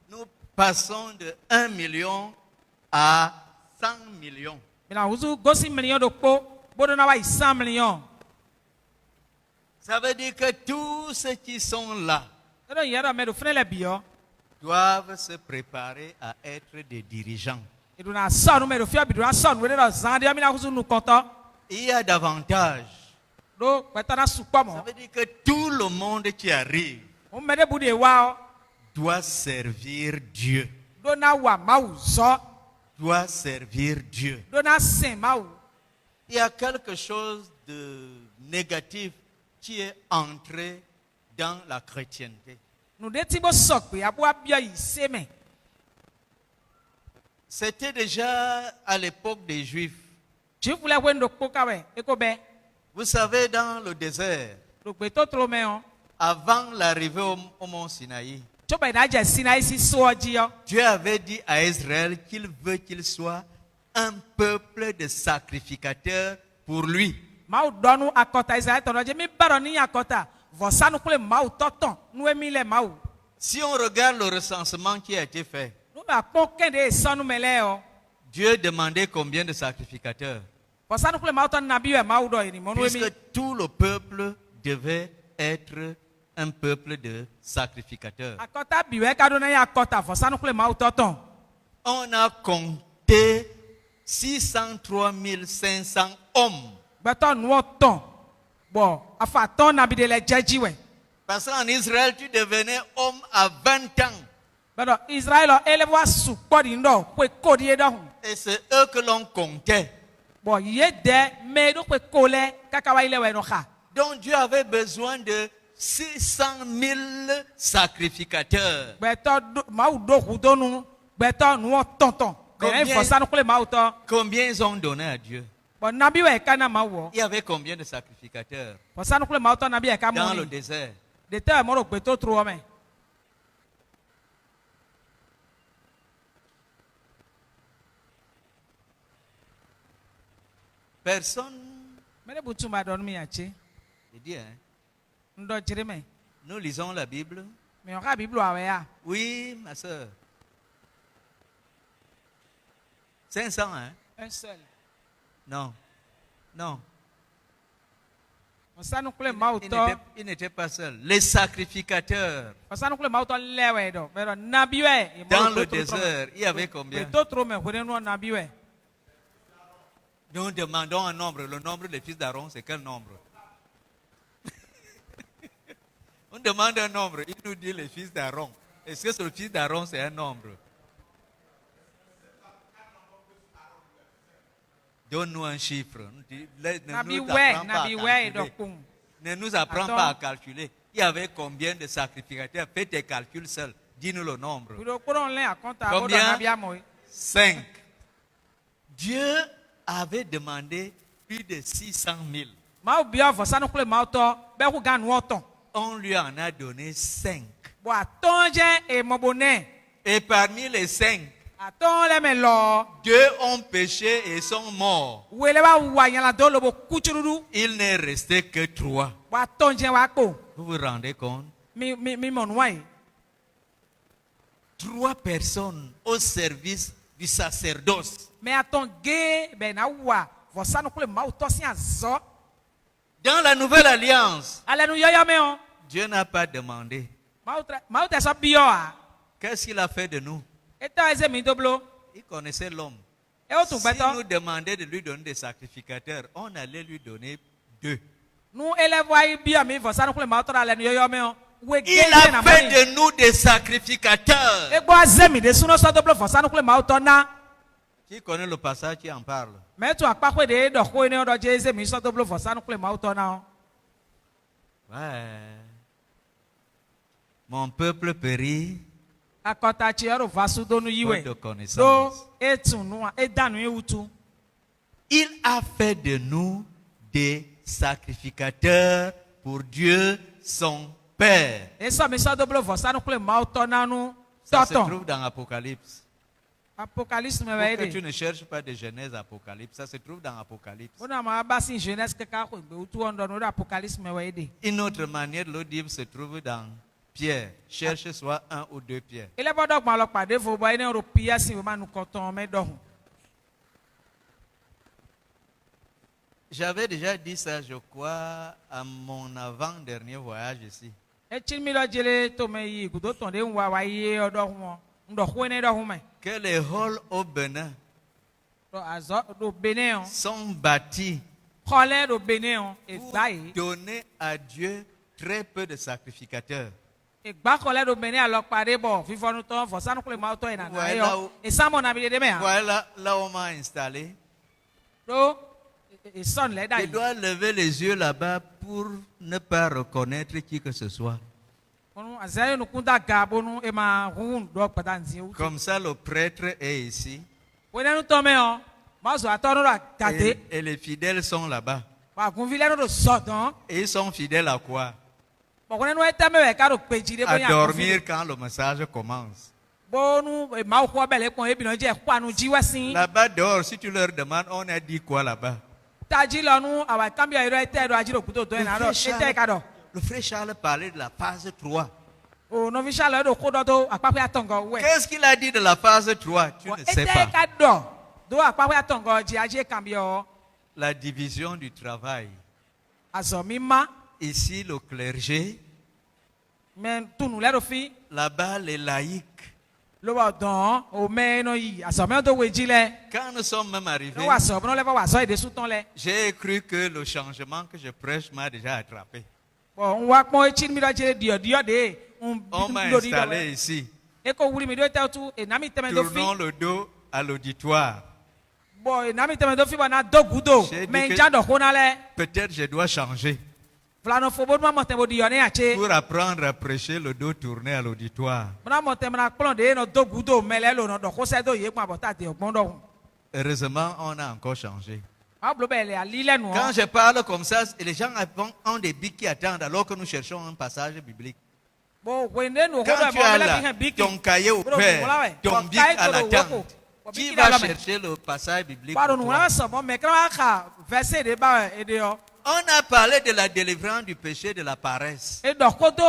Nous passons de 1 million à 100 millions. Ça veut dire que tous ceux qui sont là doivent se préparer à être des dirigeants. Il y a davantage. Ça veut dire que tout le monde qui arrive doit servir Dieu. Doit servir Dieu. Il y a quelque chose de négatif qui est entré dans la chrétienté. C'était déjà à l'époque des Juifs. Vous savez, dans le désert, avant l'arrivée au mont Sinaï, Dieu avait dit à Israël qu'il veut qu'il soit un peuple de sacrificateurs pour lui. Si on regarde le recensement qui a été fait, Dieu demandait combien de sacrificateurs? Puisque tout le peuple devait être un peuple de sacrificateurs. On a compté 603 500 hommes. Parce qu'en Israël, tu devenais homme à 20 ans. Et c'est eux que l'on comptait. Donc Dieu avait besoin de 600 000 sacrificateurs. Combien ils ont donné à Dieu? Il y avait combien de sacrificateurs dans le désert? Personne. Je dis, hein? Nous lisons la Bible. Oui, ma soeur. 500, hein? Un seul. Non. Non. Il n'était pas seul. Les sacrificateurs. Dans le désert, il y avait combien? Nous demandons un nombre. Le nombre des fils d'Aaron, c'est quel nombre? On demande un nombre. Il nous dit les fils d'Aaron. Est-ce que ce fils d'Aaron, c'est un nombre? Donne-nous un chiffre. Ne nous apprends pas à calculer. Il y avait combien de sacrificateurs? Fais tes calculs seuls. Dis-nous le nombre. Combien? 5. Dieu avait demandé plus de 600 000. On lui en a donné 5. Et parmi les 5, 2 ont péché et sont morts. Il n'est resté que 3. Vous vous rendez compte? 3 personnes au service du sacerdoce. Dans la nouvelle alliance, Dieu n'a pas demandé. Qu'est-ce qu'il a fait de nous? Il connaissait l'homme. Si nous demandait de lui donner des sacrificateurs, on allait lui donner 2. Il a fait de nous des sacrificateurs. Qui connaît le passage qui en parle? Ouais. Mon peuple périt faute de connaissance. Il a fait de nous des sacrificateurs pour Dieu son Père. Ça se trouve dans Apocalypse. Que tu ne cherches pas de Genèse Apocalypse, ça se trouve dans Apocalypse. Une autre manière de le dire se trouve dans pierres. Cherche soit 1 ou 2 pierres. Ele bodo gba lo pade fo bo ene ro pia si o ma nu koton me do. J'avais déjà dit ça, je crois, à mon avant-dernier voyage ici. Echin mi lo jele to me yi gudo ton de nwa wa ye odo ho. Ndo ho ne do ho me. Que les halls au Bénin Do azo do Benin. sont bâtis Khole do Benin e pour gba yi. donner à Dieu très peu de sacrificateurs. E gba khole do Benin alo pade bo fifonu ton fo sanu kule ma to ina na Ouais, yo. là où- E samo na bi de me ha. Voilà, là où on m'a installé. Do e son le da Je yi. dois lever les yeux là-bas pour ne pas reconnaître qui que ce soit. Onu azayo nu kunda gabo nu e ma hun do pata nzi u. Comme ça, le prêtre est ici Wena nu to me o. Ma zo atonu ra gade. et les fidèles sont là-bas. Wa gun vile no do sodon. Et ils sont fidèles à quoi? Bon wena nu eta me we ka do peji de bo À ya. dormir quand le message commence. Bonu ma ko bele kon e bi no je kwa nu jiwa sin. Là-bas dehors, si tu leur demandes, on a dit quoi là-bas? Taji lo nu awa kambia iro ete do ajiro kuto do na do ete ka do. Le frère Charles parlait de la phase 3. O no visha lo do ko do to apape atongo we. Qu'est-ce qu'il a dit de la phase 3? Tu ne sais Ete pas. ka do. Do apape atongo ji aje kambia La division du travail. azo mi ma Ici, le clergé. men tunu le do fi Là-bas, les laïcs. lo ba don o me no yi azo me do we ji le. Quand nous sommes même arrivés, No wa so no le wa so ide su ton le. j'ai cru que le changement que je prêche m'a déjà attrapé. Bon wa pon e chin mi do je dio de. On m'a do di do. installé ici. E ko wuri mi do te tu e na mi teme do fi. Tournons le dos à l'auditoire. Bon e na mi teme do fi ba na do gudo. J'ai dit Men que- ja do ko na le. Peut-être je dois changer. Flano fo boduma mo tembo di yone ache. Pour apprendre à prêcher, le dos tourné à l'auditoire. Mona mo tembo na plon de no do gudo mele lo no do ko se do ye kwa bota de ogbon do. Heureusement, on a encore changé. A blo bele ali le no. Quand je parle comme ça, les gens ont des bics qui attendent alors que nous cherchons un passage biblique. Bo wende no ho Quand do tu mo as mele là, bi han biki. ton cahier ouvert, ton bic à l'attente, qui va chercher le passage biblique Pardon, pour nous toi? avons ça, bon, mais quand on a versé des bas et de On a parlé de la délivrance du péché de la paresse. et donc kodo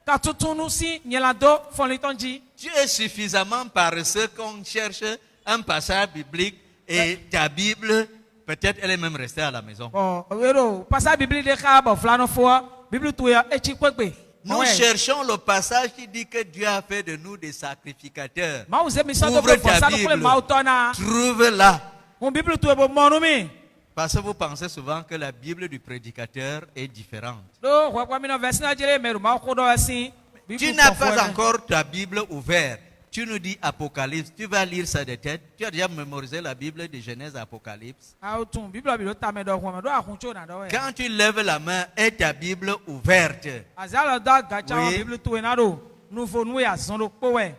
ka tutunu si nyelado folitonji. Tu es suffisamment paresseux qu'on cherche un passage biblique et ta Bible, peut-être elle est même restée à la maison. Bon, wero passage biblique de ka bo flano fo bible tu ya e chi kwekpe. Nous cherchons le passage qui dit que Dieu a fait de nous des sacrificateurs. Ma uze mi so do Ouvre fo ta sa no kule Bible. ma utona. Trouve-la. Mon bible tu e bo monumi. Parce que vous pensez souvent que la Bible du prédicateur est différente. Do wa kwa mi no verse na jere meru ma ko do asi. Tu n'as pas encore ta Bible ouverte. Tu nous dis Apocalypse. Tu vas lire ça de tête. Tu as déjà mémorisé la Bible de Genèse à Apocalypse. Autun bible bi do ta me do ho me do ahuncho na do we. Quand tu lèves la main, est ta Bible ouverte. Azala da gacha Oui. bible tu e na do. Nu fo nu ya son do po we.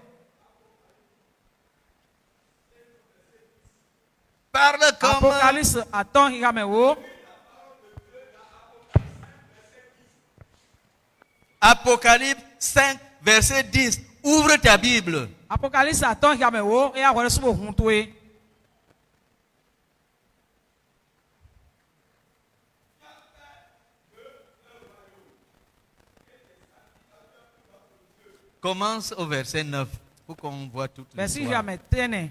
Parle comme Apocalypse attend il me wo. Apocalypse 5, verset 10. Ouvre ta Bible. Apocalypse attend il me wo e a wo so bo hun to e. Commence au verset 9 pour qu'on voit toute Versi l'histoire. ya me tene.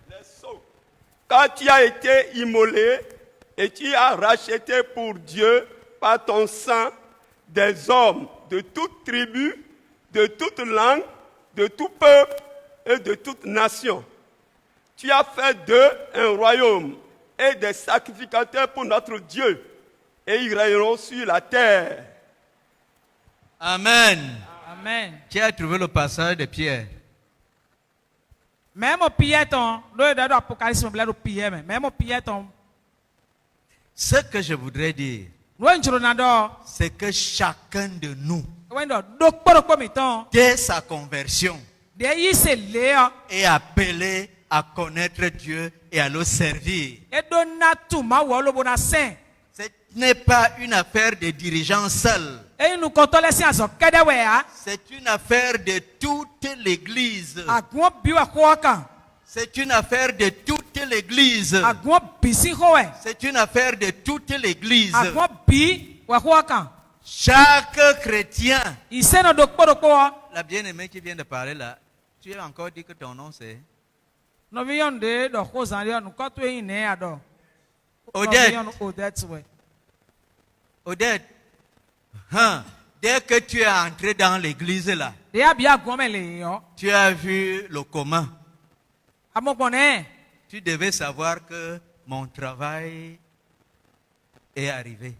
Les sceaux. Quand tu as été immolé et tu as racheté pour Dieu par ton sang des hommes de toute tribu, de toute langue, de tout peuple et de toute nation. Tu as fait d'eux un royaume et des sacrificateurs pour notre Dieu, et ils règneront sur la terre. Amen. Amen. Qui a trouvé le passage de Pierre? Même au piéton, le de Apocalypse me do pied même au piéton. Ce que je voudrais dire, No njuro na do. c'est que chacun de nous, Wendo do kporo ko mi ton. dès sa conversion, De yi se le o. est appelé à connaître Dieu et à le servir. E do na tu ma wo lo bona saint. Ce n'est pas une affaire de dirigeants seuls. E nu ko to le si azo kede we a. C'est une affaire de toute l'Église. Agun bi wa ko kan. C'est une affaire de toute l'église. Agua bisi hoe. C'est une affaire de toute l'église. Agua bi wa hoa kan. Chaque chrétien. Ise no dokpo La bien-aimée qui vient de parler là, tu as encore dit que ton nom c'est no vi yonde do ko zan yo no ko to yin ne ado. Odette. Odette we. Odette. Hein, dès que tu es entré dans l'église là, Ya bi agwa me le yo. tu as vu le commun. Amokone. Tu devais savoir que mon travail est arrivé.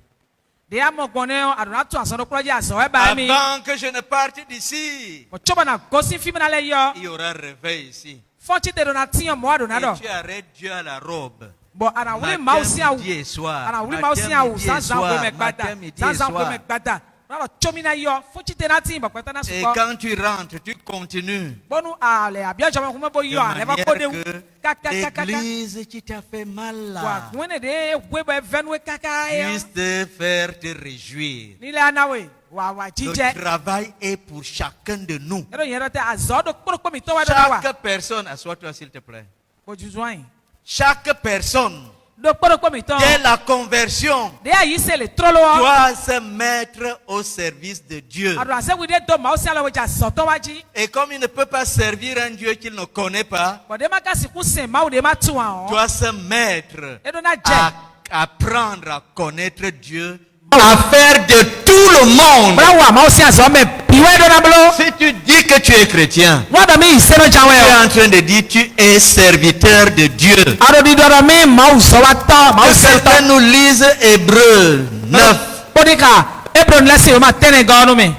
De amokone adona to aso do kro ja so e ba mi. Avant que je ne parte d'ici, Ko choba na gosi fi na le yo. il y aura réveil ici. Fonchi te do na ti mo ado na do. Et tu arrêtes Dieu à la robe. Bon, ana wuli mausi awu. Midi et soir. Ana wuli mausi awu. Sansan ko me gbada. Matin, midi et Sansan ko soir. me gbada. Na chomi na yo. Fonchi te na ti ba kwata na Et suko. quand tu rentres, tu continues. Bonu ale abia jama ko me bo De yo ale ba ko de. manière que l'église qui t'a fait mal Wa là wene de we ba venwe kaka yo. puisse te faire te réjouir. Ni le anawe. Wa Le jije. travail est pour chacun de nous. Ero yero te azodo ko mi to wa do wa. Chaque personne, assois-toi s'il te plaît. Ko juzoin. Chaque personne, Do ko mi to. dès la conversion, De ayi se le trolo. doit se mettre au service de Dieu. Ado ase we de do mausi ala we ja soto waji. Et comme il ne peut pas servir un Dieu qu'il ne connaît pas, Bo de maka si ku se ma de ma tu an. doit se mettre Edo na je. à apprendre à connaître Dieu, à faire de tout le monde. Brawa mausi azo me piwe do na blo. Si tu dis que tu es chrétien, Wada mi ise no tu jawe es o. en train de dire tu es serviteur de Dieu. Ado di do mi mauso wata Que mauso certains nous lisent Hébreux 9. Podika Hebron lesi o ma tene gonu mi.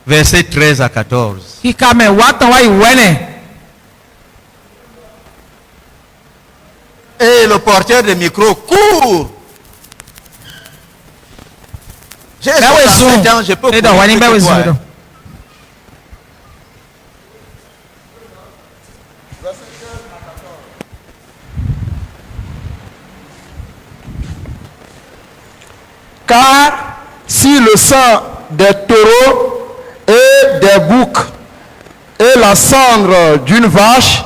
Versets 13 à 14. Kika me watan wa iwene. Et le porteur de micro court. J'ai 67 ans, je peux Edo courir wani plus be que we toi, zo do. hein. Car si le sang des taureaux et des boucs et la cendre d'une vache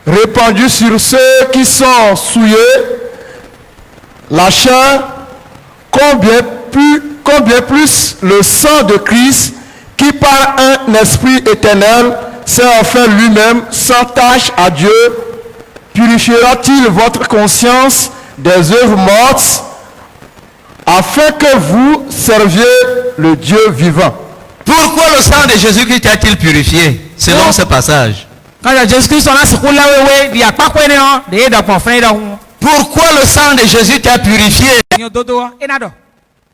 répandue sur ceux qui sont souillés, la chair, combien plus le sang de Christ qui par un esprit éternel s'est offert lui-même sans tache à Dieu, purifiera-t-il votre conscience des œuvres mortes afin que vous serviez le Dieu vivant. Pourquoi le sang de Jésus-Christ a-t-il purifié selon ce passage? Quand Jésus-Christ on a se kula wewe di akpakwe ne o de da kon fren da hu. Pourquoi le sang de Jésus t'a purifié? Yo dodo ena do.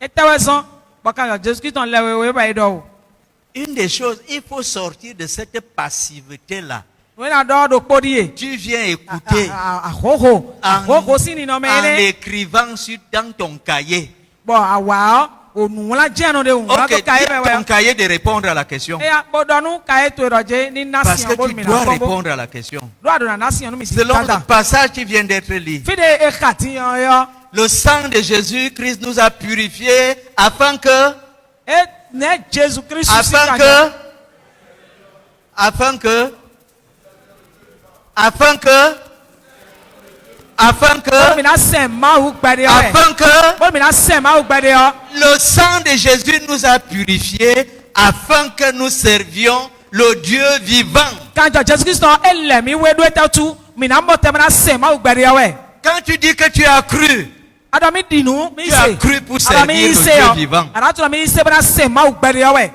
Etewe son baka Jésus-Christ on le wewe ba do. Une des choses, il faut sortir de cette passivité-là. Wena do do podie. Tu viens écouter Ahoho sini no en mene. écrivant dans ton cahier. Bo awa o nu la je no de hu. La Ok, to dis kai à be ton we. cahier de répondre à la question. E ya bo do nu kai to roje ni Parce nation que bo tu mi dois na kombo. répondre à la question. Do ado na nation no mi si Selon le tata. passage qui vient d'être lu, Fide e khati yo. le sang de Jésus-Christ nous a purifiés afin que, E ne Jésus-Christ afin que le sang de Jésus nous a purifiés afin que nous servions le Dieu vivant. Quand tu dis que tu as cru, tu as cru pour servir le Dieu vivant.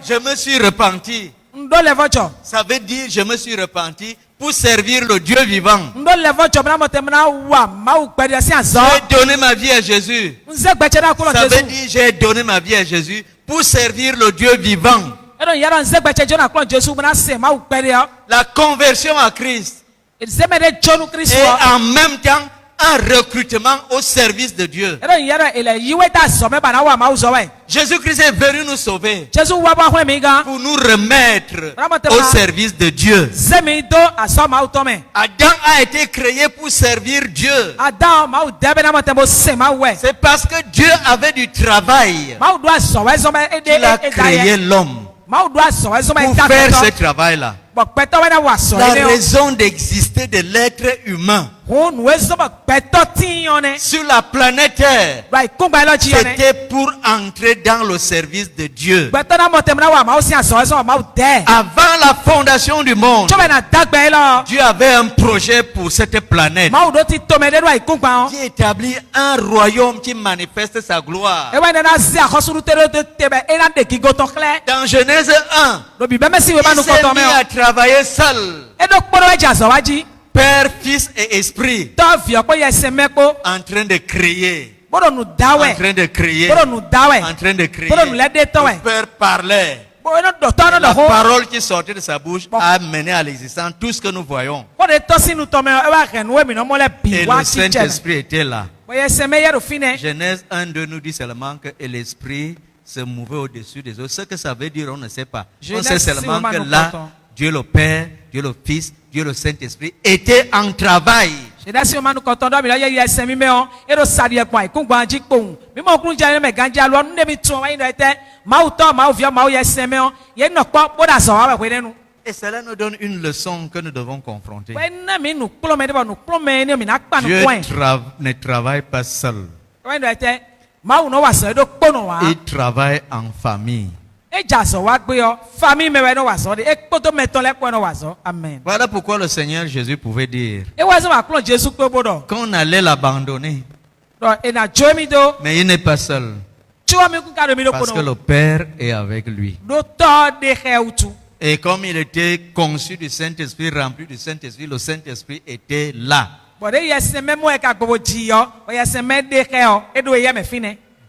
Je me suis repenti. Ça veut dire je me suis repenti pour servir le Dieu vivant. J'ai donné ma vie à Jésus. Ça veut dire j'ai donné ma vie à Jésus pour servir le Dieu vivant. La conversion à Christ est en même temps un recrutement au service de Dieu. Jésus-Christ est venu nous sauver pour nous remettre au service de Dieu. Adam a été créé pour servir Dieu. C'est parce que Dieu avait du travail qu'il a créé l'homme pour faire ce travail-là. La raison d'exister de l'être humain sur la planète Terre, c'était pour entrer dans le service de Dieu. Avant la fondation du monde, Dieu avait un projet pour cette planète. Dieu établit un royaume qui manifeste sa gloire. Dans Genèse 1, il s'est mis à travailler seul. Père, Fils et Esprit, en train de créer. En train de créer. En train de créer. Le Père parlait. La parole qui sortait de sa bouche a mené à l'existence tout ce que nous voyons. Et le Saint-Esprit était là. Genèse 1-2 nous dit seulement que l'Esprit se mouvait au-dessus des autres. Ce que ça veut dire, on ne sait pas. On sait seulement que là, Dieu le Père, Dieu le Fils, Dieu le Saint-Esprit était en travail. Et cela nous donne une leçon que nous devons confronter. Dieu ne travaille pas seul. Il travaille en famille. Voilà pourquoi le Seigneur Jésus pouvait dire qu'on allait l'abandonner. Mais il n'est pas seul. Parce que le Père est avec lui. Et comme il était conçu du Saint-Esprit, rempli du Saint-Esprit, le Saint-Esprit était là.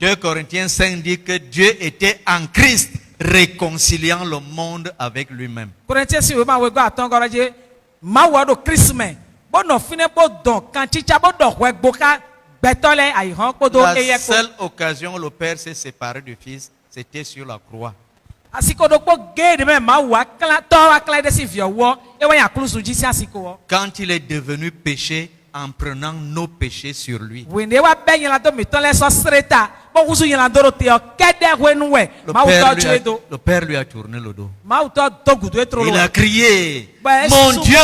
2 Corinthiens 5 dit que Dieu était en Christ, réconciliant le monde avec lui-même. La seule occasion où le Père s'est séparé du Fils, c'était sur la croix. Quand il est devenu péché en prenant nos péchés sur lui. Le Père lui a tourné le dos. Il a crié, mon Dieu!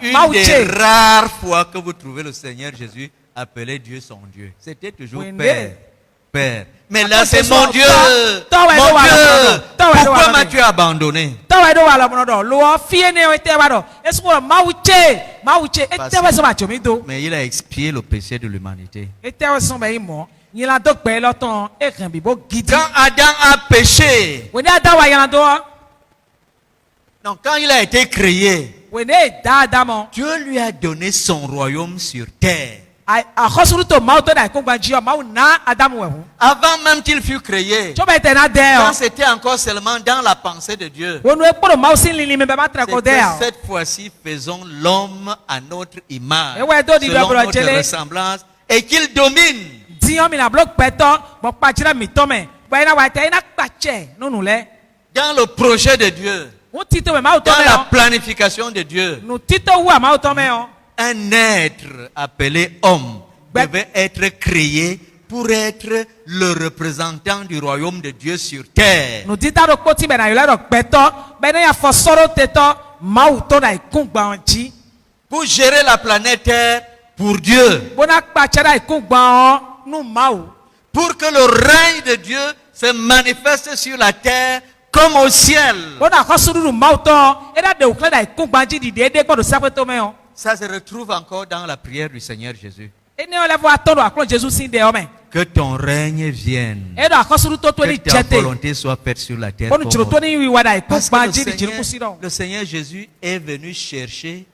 Une des rares fois que vous trouvez le Seigneur Jésus appeler Dieu son Dieu. C'était toujours Père. Père. Mais là, c'est mon Dieu. Mon Dieu. Pourquoi m'as-tu abandonné? Mais il a expié le péché de l'humanité. Quand Adam a péché, donc quand il a été créé, Dieu lui a donné son royaume sur terre. Avant même qu'il fût créé, quand c'était encore seulement dans la pensée de Dieu, c'était cette fois-ci faisons l'homme à notre image, selon notre ressemblance, et qu'il domine. Dans le projet de Dieu, dans la planification de Dieu, un être appelé homme devait être créé pour être le représentant du royaume de Dieu sur terre. Pour gérer la planète Terre pour Dieu. Pour que le règne de Dieu se manifeste sur la terre comme au ciel. Ça se retrouve encore dans la prière du Seigneur Jésus. Que ton règne vienne. Que ta volonté soit faite sur la terre comme au ciel. Parce que le Seigneur Jésus est venu chercher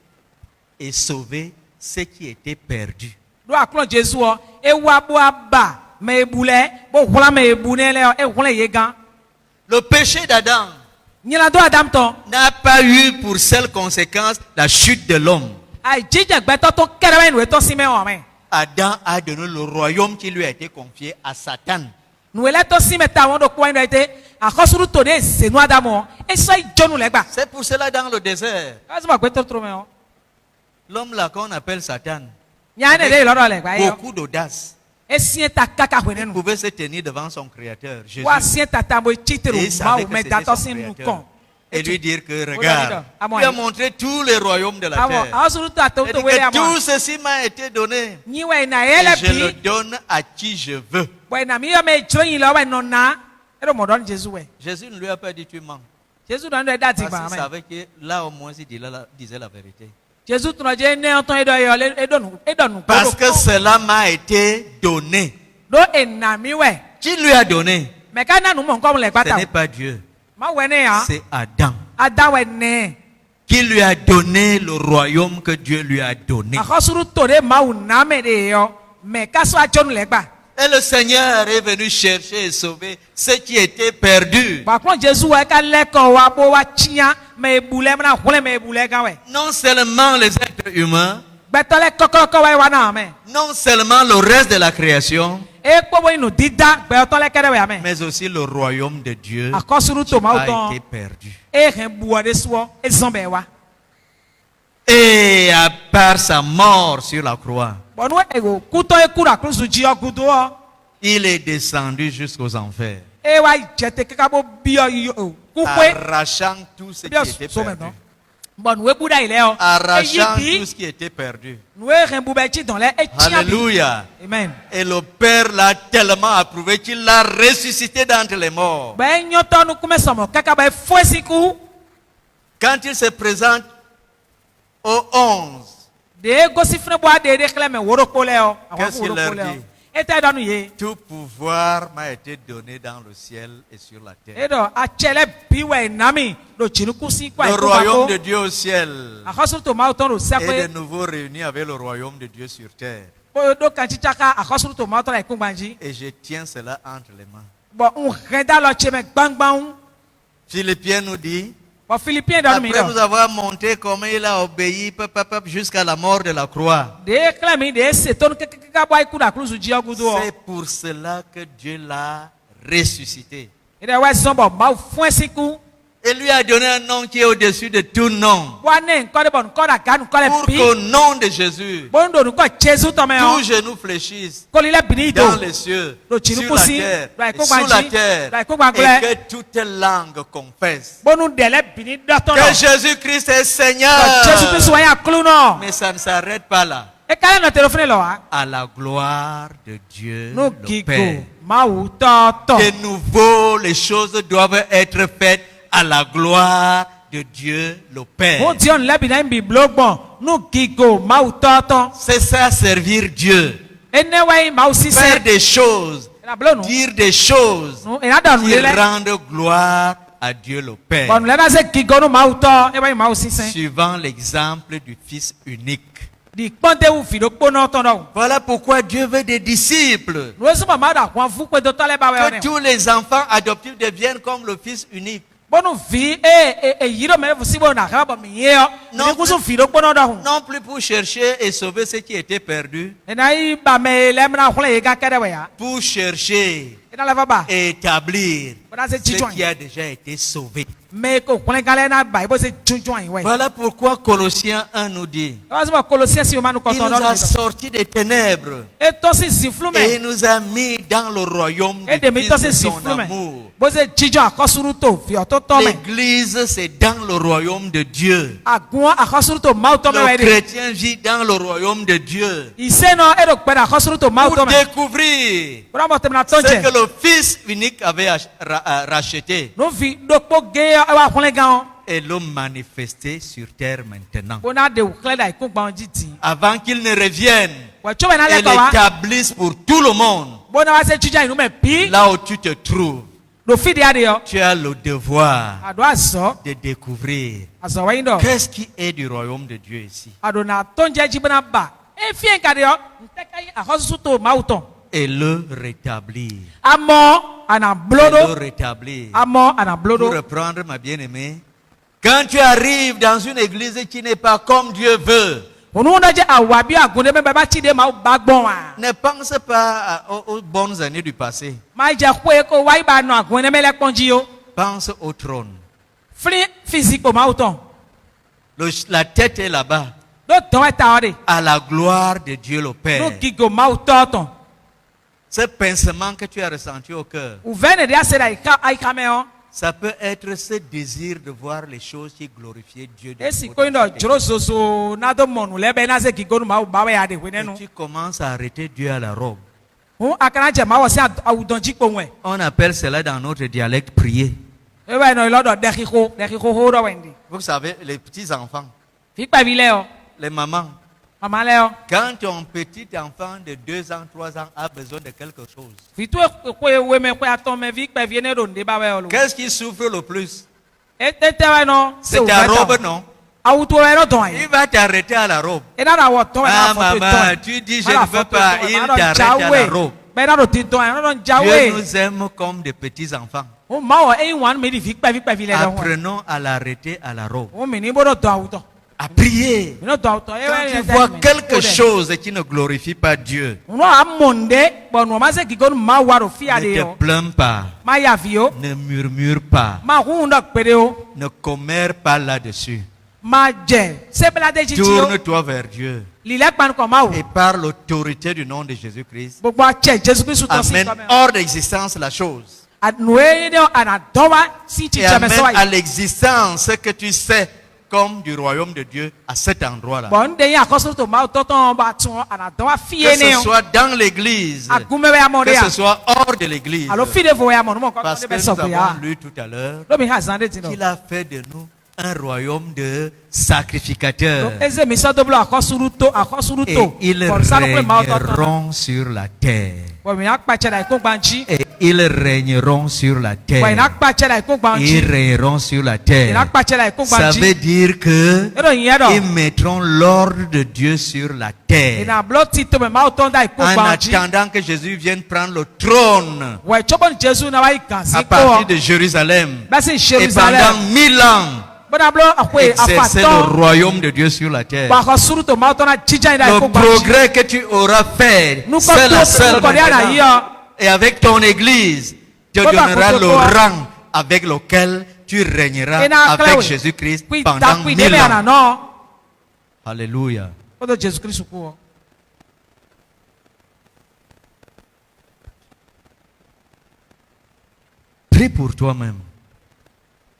et sauver ceux qui étaient perdus. Le péché d'Adam n'a pas eu pour seule conséquence la chute de l'homme. Adam a donné le royaume qui lui a été confié à Satan. C'est pour cela dans le désert, l'homme là qu'on appelle Satan, avait beaucoup d'audace. Il pouvait se tenir devant son créateur, Jésus. Et il savait que c'était son créateur. et lui dire que regarde, lui a montré tous les royaumes de la terre. Et dit que tout ceci m'a été donné. Et je le donne à qui je veux. Jésus ne lui a pas dit tu mens. Parce qu'il savait que là au moins il disait la vérité. Parce que cela m'a été donné. Qui lui a donné? Ce n'est pas Dieu. C'est Adam. Qui lui a donné le royaume que Dieu lui a donné. Et le Seigneur est venu chercher et sauver ceux qui étaient perdus. Non seulement les êtres humains, non seulement le reste de la création, mais aussi le royaume de Dieu qui a été perdu. Et à part sa mort sur la croix, il est descendu jusqu'aux enfers, arrachant tout ce qui était perdu. Arrachant tout ce qui était perdu. Alléluia. Amen. Et le Père l'a tellement approuvé qu'il l'a ressuscité d'entre les morts. Quand il se présente aux 11, qu'est-ce qu'il leur dit? Tout pouvoir m'a été donné dans le ciel et sur la terre. Le royaume de Dieu au ciel est de nouveau réuni avec le royaume de Dieu sur terre. Et je tiens cela entre les mains. Philippiens nous dit, après nous avoir montré comment il a obéi jusqu'à la mort de la croix, c'est pour cela que Dieu l'a ressuscité. Et lui a donné un nom qui est au-dessus de tout nom. Pour qu'au nom de Jésus, tous genoux fléchissent dans les cieux, sur la terre, et sous la terre, et que toute langue confesse que Jésus-Christ est Seigneur. Mais ça ne s'arrête pas là. À la gloire de Dieu le Père. De nouveau, les choses doivent être faites à la gloire de Dieu le Père. C'est ça, servir Dieu. Faire des choses, dire des choses qui rendent gloire à Dieu le Père. Suivant l'exemple du Fils unique. Voilà pourquoi Dieu veut des disciples. Que tous les enfants adoptifs deviennent comme le Fils unique. Non plus pour chercher et sauver ceux qui étaient perdus. Pour chercher et établir ce qui a déjà été sauvé. Voilà pourquoi Colossiens 1 nous dit, il nous a sortis des ténèbres et il nous a mis dans le royaume du Fils de son amour. L'église, c'est dans le royaume de Dieu. Le chrétien vit dans le royaume de Dieu pour découvrir ce que le Fils unique avait racheté et le manifester sur terre maintenant. Avant qu'il ne revienne et l'établisse pour tout le monde. Là où tu te trouves, tu as le devoir de découvrir qu'est-ce qui est du royaume de Dieu ici. Et le rétablir. Pour reprendre ma bien-aimée, quand tu arrives dans une église qui n'est pas comme Dieu veut, ne pense pas aux bonnes années du passé. Pense au trône. La tête est là-bas. À la gloire de Dieu le Père. Ce pincement que tu as ressenti au cœur, Ça peut être ce désir de voir les choses qui glorifient Dieu. Et si quoi une jorososo nado monu lebe na se kigonu ma bawe ya de wenenu. Tu commences à arrêter Dieu à la robe. On akana je ma wasi awudonji konwe. On appelle cela dans notre dialecte prier. Ewa no lodo dekiko ho do wendi. Vous savez, les petits enfants, Fi pa vileo. les mamans, Mama leo. quand ton petit enfant de 2 ans, 3 ans a besoin de quelque chose, Fi tu ko we me ko aton me vi pa viene do nde ba we olo. qu'est-ce qui souffre le plus? Et wa no. C'est ta robe, non? Awuto we no don Il yi. va t'arrêter à la robe. E na da wo ton Ah na foto maman, ton. tu dis je ne veux pas, il t'arrête à la robe. Ben na do tinton na don Dieu jawe. nous aime comme des petits enfants. O ma wo e wan me di fi pa vile do. Apprenons à l'arrêter à la robe. O mi ni bodo do awuto. À prier. Mi no do awuto. Quand tu vois quelque chose qui ne glorifie pas Dieu, No amonde bon no ma se kigonu ma waro fi ade ne yo. te plains pas, Ma ya vio. ne murmure pas, Ma hunda pere o. ne commère pas là-dessus. Ma je. Se bela de jiti yo. Tourne-toi vers Dieu Lile pan ko ma wo. et par l'autorité du nom de Jésus-Christ, Gbogbo ache Jésus Christ to si amène comme. hors d'existence la chose Anwe ne ana dowa si ti et chame amène so à yi. l'existence ce que tu sais comme du royaume de Dieu à cet endroit-là. Bon de ya koso to ma to ton ba tun ana dowa fi Que ene ce o. soit dans l'église, Agume we amore que ya. ce soit hors de l'église. Alo fi de vo ya mo mo ko Parce de que be nous so ko ya. avons lu tout à l'heure Lo mi ha zande ti no. qu'il a fait de nous un royaume de sacrificateurs. Eze mi so doblo akosuru to. Et ils Bon sa no pe ma to to. régneront sur la terre. Bon mi akpa che dai ko gbanji. Et ils régneront sur la Bon terre. akpa che dai ko Ils gbanji. régneront sur la Ina terre. akpa che dai ko Ça gbanji. veut dire que Ero yin do. ils mettront l'ordre de Dieu sur la terre. Ina blo ti to me ma to dai ko En gbanji. attendant que Jésus vienne prendre le trône We chobon Jesu na wa ikansi à ko. partir de Jérusalem. Basi Et Jerusalem. pendant 1000 ans, Bona blo akwe exercer le afato. royaume de Dieu sur la terre. Ba ko suru to ma to na jija ida Le ko gbanji. progrès que tu auras fait, Nous c'est la seule ko dia na maintenant. yo. Et avec ton église, te Voilà, donnera pour le toi. rang avec lequel tu régneras Ina avec klawe. Jésus-Christ Kui pendant ta kui 1000 debe ana ans. no. Alléluia. Odo Jesu Christ ko. Prie pour toi-même.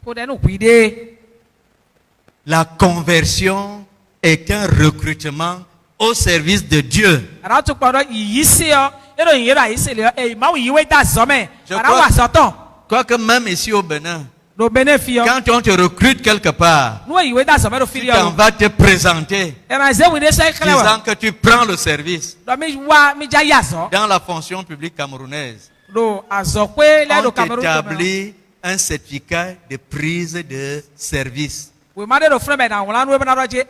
Ko de no kuide. La conversion est un recrutement au service de Dieu. Ara to ko do yisi yo. Ero yin ra yisi le e ma wi we da zo me. Je Ara crois- wa soton. Quoique même ici au Bénin, Do benefio. quand on te recrute quelque part, No yi we da zo me do tu fili t'en yo. vas te présenter, E ma ze wi de sai kle wa. disant que tu prends le service Do mi wa mi ja ya zo. dans la fonction publique camerounaise. Do azo pe le do On Cameroun. t'établit un certificat de prise de service. We ma de do front be na wala no be na do je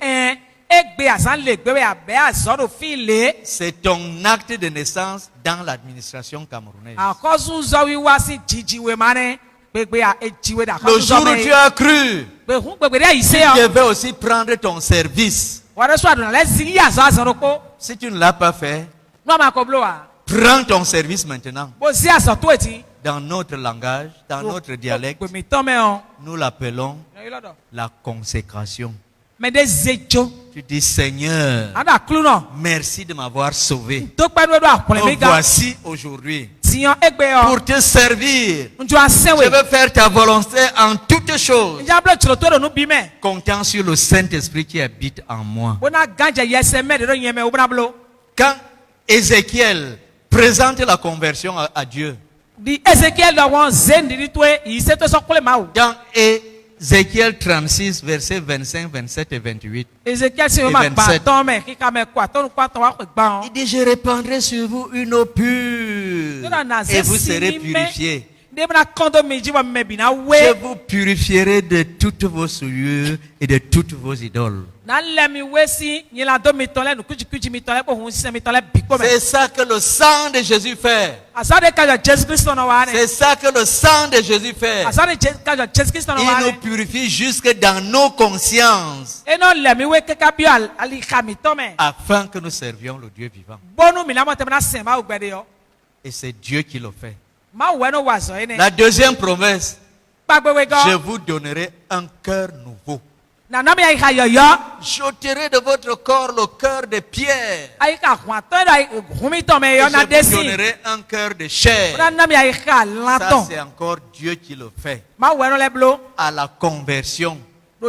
egbe asan le gbe we abe azo do file. C'est ton acte de naissance dans l'administration camerounaise. Akosu zo wi wa si jiji we ma ne. Gbegbe a eji we da Le akosu zo jour où me. tu as cru, Be hun gbegbe de yise tu yo. devais aussi prendre ton service. Wa de so aduna le zigi azo azo do ko. Si tu ne l'as pas fait, No ma ko blo wa. prends ton service maintenant. Bo si azo to eti. Dans notre langage, dans notre dialecte, Gbe mi to me on. nous l'appelons Yo yi lodo. la consécration. Me de zejo. Tu dis, Seigneur, Ada klu no. merci de m'avoir sauvé. To pe do akole Me mi ga. voici aujourd'hui Tiyan egbe yo. pour te servir. Njo asen Je we. veux faire ta volonté en toutes choses, Njablo chiro to do nu bi me. comptant sur le Saint-Esprit qui habite en moi. Bona ganja yese me de do yeme o bra blo. Quand Ézéchiel présente la conversion à Dieu, Di Ezekiel do won zen di to yi se to so kole ma o. dans Ézéchiel 36, versets 25, 27 et 28, Ezekiel se Et ma gba 27. ton me ki ka me kwa ton kwa ton wa ko gba il on. dit, je répandrai sur vous une eau pure et vous serez purifiés. De bna kondo mi ji wa me bi na Je we. vous purifierai de toutes vos souillures et de toutes vos idoles. Na le mi we si nyila do mi ton le nu kuji mi ton le ko hun se mi ton le bi ko me. C'est ça que le sang de Jésus fait. Asade ka jo Jesus Christ no wa ne. C'est ça que le sang de Jésus fait. Asade ka jo Jesus Christ no wa Il ne. nous purifie jusque dans nos consciences Eno le mi we ke ka bi ali ka mi ton me. afin que nous servions le Dieu vivant. Bonu mi na mo te na se ma o gbe de yo. Et c'est Dieu qui le fait. Ma we no wa zo ene. La deuxième promesse, Pa gbe we go. je vous donnerai un cœur nouveau. J'ôterai de votre corps le cœur de pierre. Et vous donnerez un cœur de chair. Ça, c'est encore Dieu qui le fait. À la conversion,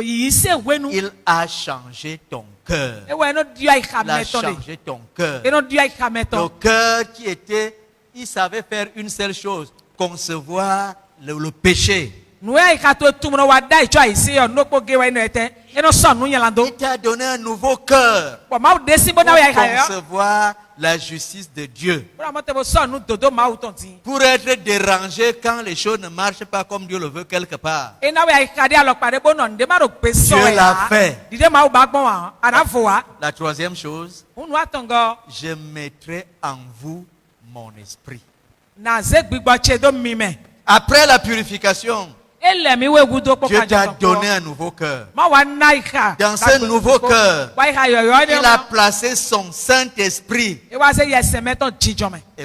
il a changé ton cœur. Il a changé ton cœur. Le cœur qui était, il savait faire une seule chose, concevoir le péché. Il t'a donné un nouveau cœur pour concevoir la justice de Dieu. Pour être dérangé quand les choses ne marchent pas comme Dieu le veut quelque part. Dieu l'a fait. La troisième chose, je mettrai en vous mon esprit. Après la purification, Dieu t'a donné un nouveau cœur. Dans ce nouveau cœur, il a placé son Saint-Esprit. Et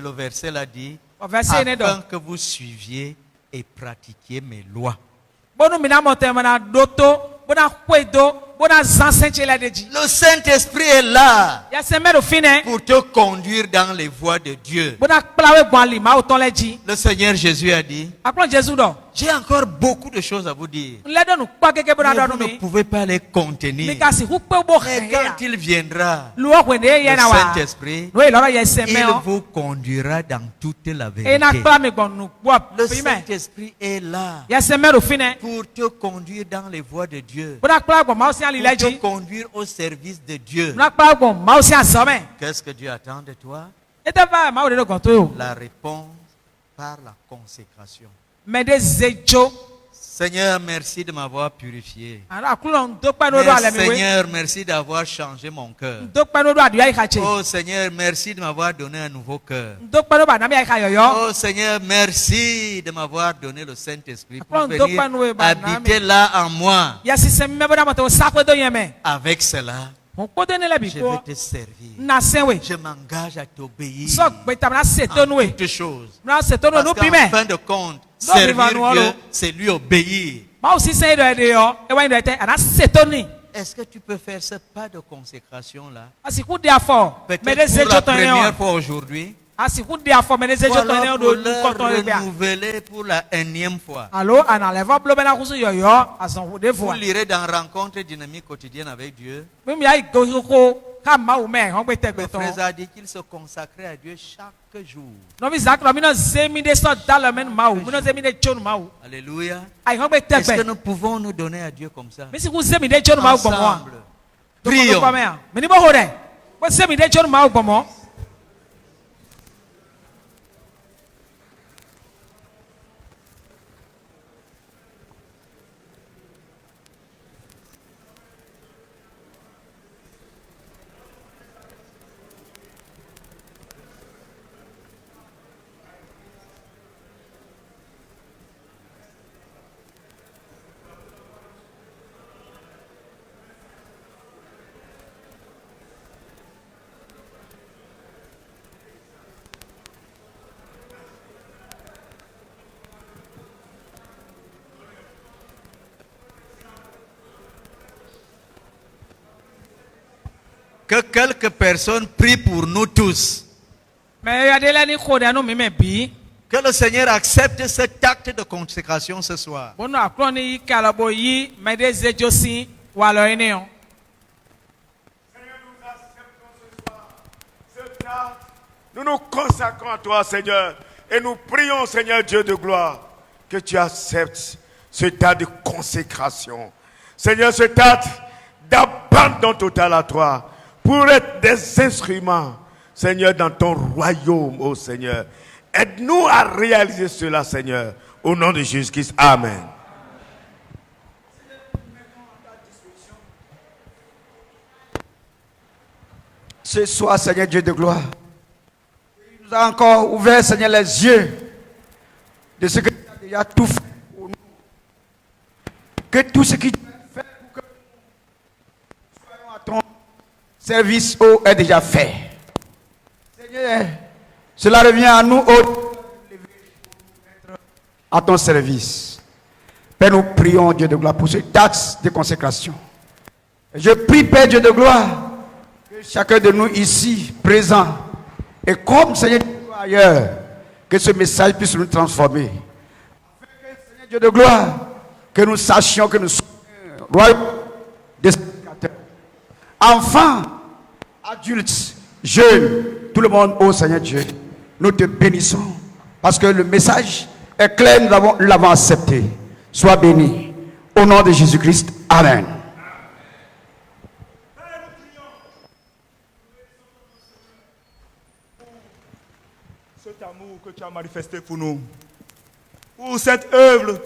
le verset l'a dit, afin que vous suiviez et pratiquiez mes lois. Le Saint-Esprit est là pour te conduire dans les voies de Dieu. Le Seigneur Jésus a dit, j'ai encore beaucoup de choses à vous dire. Mais vous ne pouvez pas les contenir. Mais quand il viendra, le Saint-Esprit, il vous conduira dans toute la vérité. Le Saint-Esprit est là pour te conduire dans les voies de Dieu. Pour te conduire au service de Dieu. Qu'est-ce que Dieu attend de toi? La réponse par la consécration. Seigneur, merci de m'avoir purifié. Seigneur, merci d'avoir changé mon cœur. Oh Seigneur, merci de m'avoir donné un nouveau cœur. Oh Seigneur, merci de m'avoir donné le Saint-Esprit pour venir habiter là en moi. Avec cela, je vais te servir. Je m'engage à t'obéir en toutes choses. Parce qu'en fin de compte, servir Dieu, c'est lui obéir. Est-ce que tu peux faire ce pas de consécration là? Peut-être pour la première fois aujourd'hui. Ou alors pour le renouveler pour la énième fois. Vous lirez dans Rencontre dynamique quotidienne avec Dieu. Le frère a dit qu'il se consacrait à Dieu chaque jour. Alléluia. Est-ce que nous pouvons nous donner à Dieu comme ça? Ensemble. Prions. Que quelques personnes prient pour nous tous. Que le Seigneur accepte cet acte de consécration ce soir. Nous nous consacrons à toi, Seigneur, et nous prions, Seigneur Dieu de gloire, que tu acceptes cet acte de consécration. Seigneur, cet acte d'abandon total à toi, pour être des instruments, Seigneur, dans ton royaume, ô Seigneur. Aide-nous à réaliser cela, Seigneur, au nom de Jésus-Christ. Amen. Ce soir, Seigneur Dieu de gloire, il nous a encore ouvert, Seigneur, les yeux de ce que tu as déjà tout fait pour nous. Que tout ce qui tu as fait pour que nous soyons à ton service est déjà fait. Seigneur, cela revient à nous à ton service. Père, nous prions, Dieu de gloire, pour ce acte de consécration. Je prie, Père Dieu de gloire, que chacun de nous ici, présent, et comme Seigneur ailleurs, que ce message puisse nous transformer. Afin que, Seigneur Dieu de gloire, que nous sachions que nous sommes royaume des sacrificateurs. Enfants, adultes, jeunes, tout le monde, ô Seigneur Dieu, nous te bénissons. Parce que le message est clair, nous l'avons accepté. Sois béni. Au nom de Jésus-Christ. Amen. Cet amour que tu as manifesté pour nous, pour cette œuvre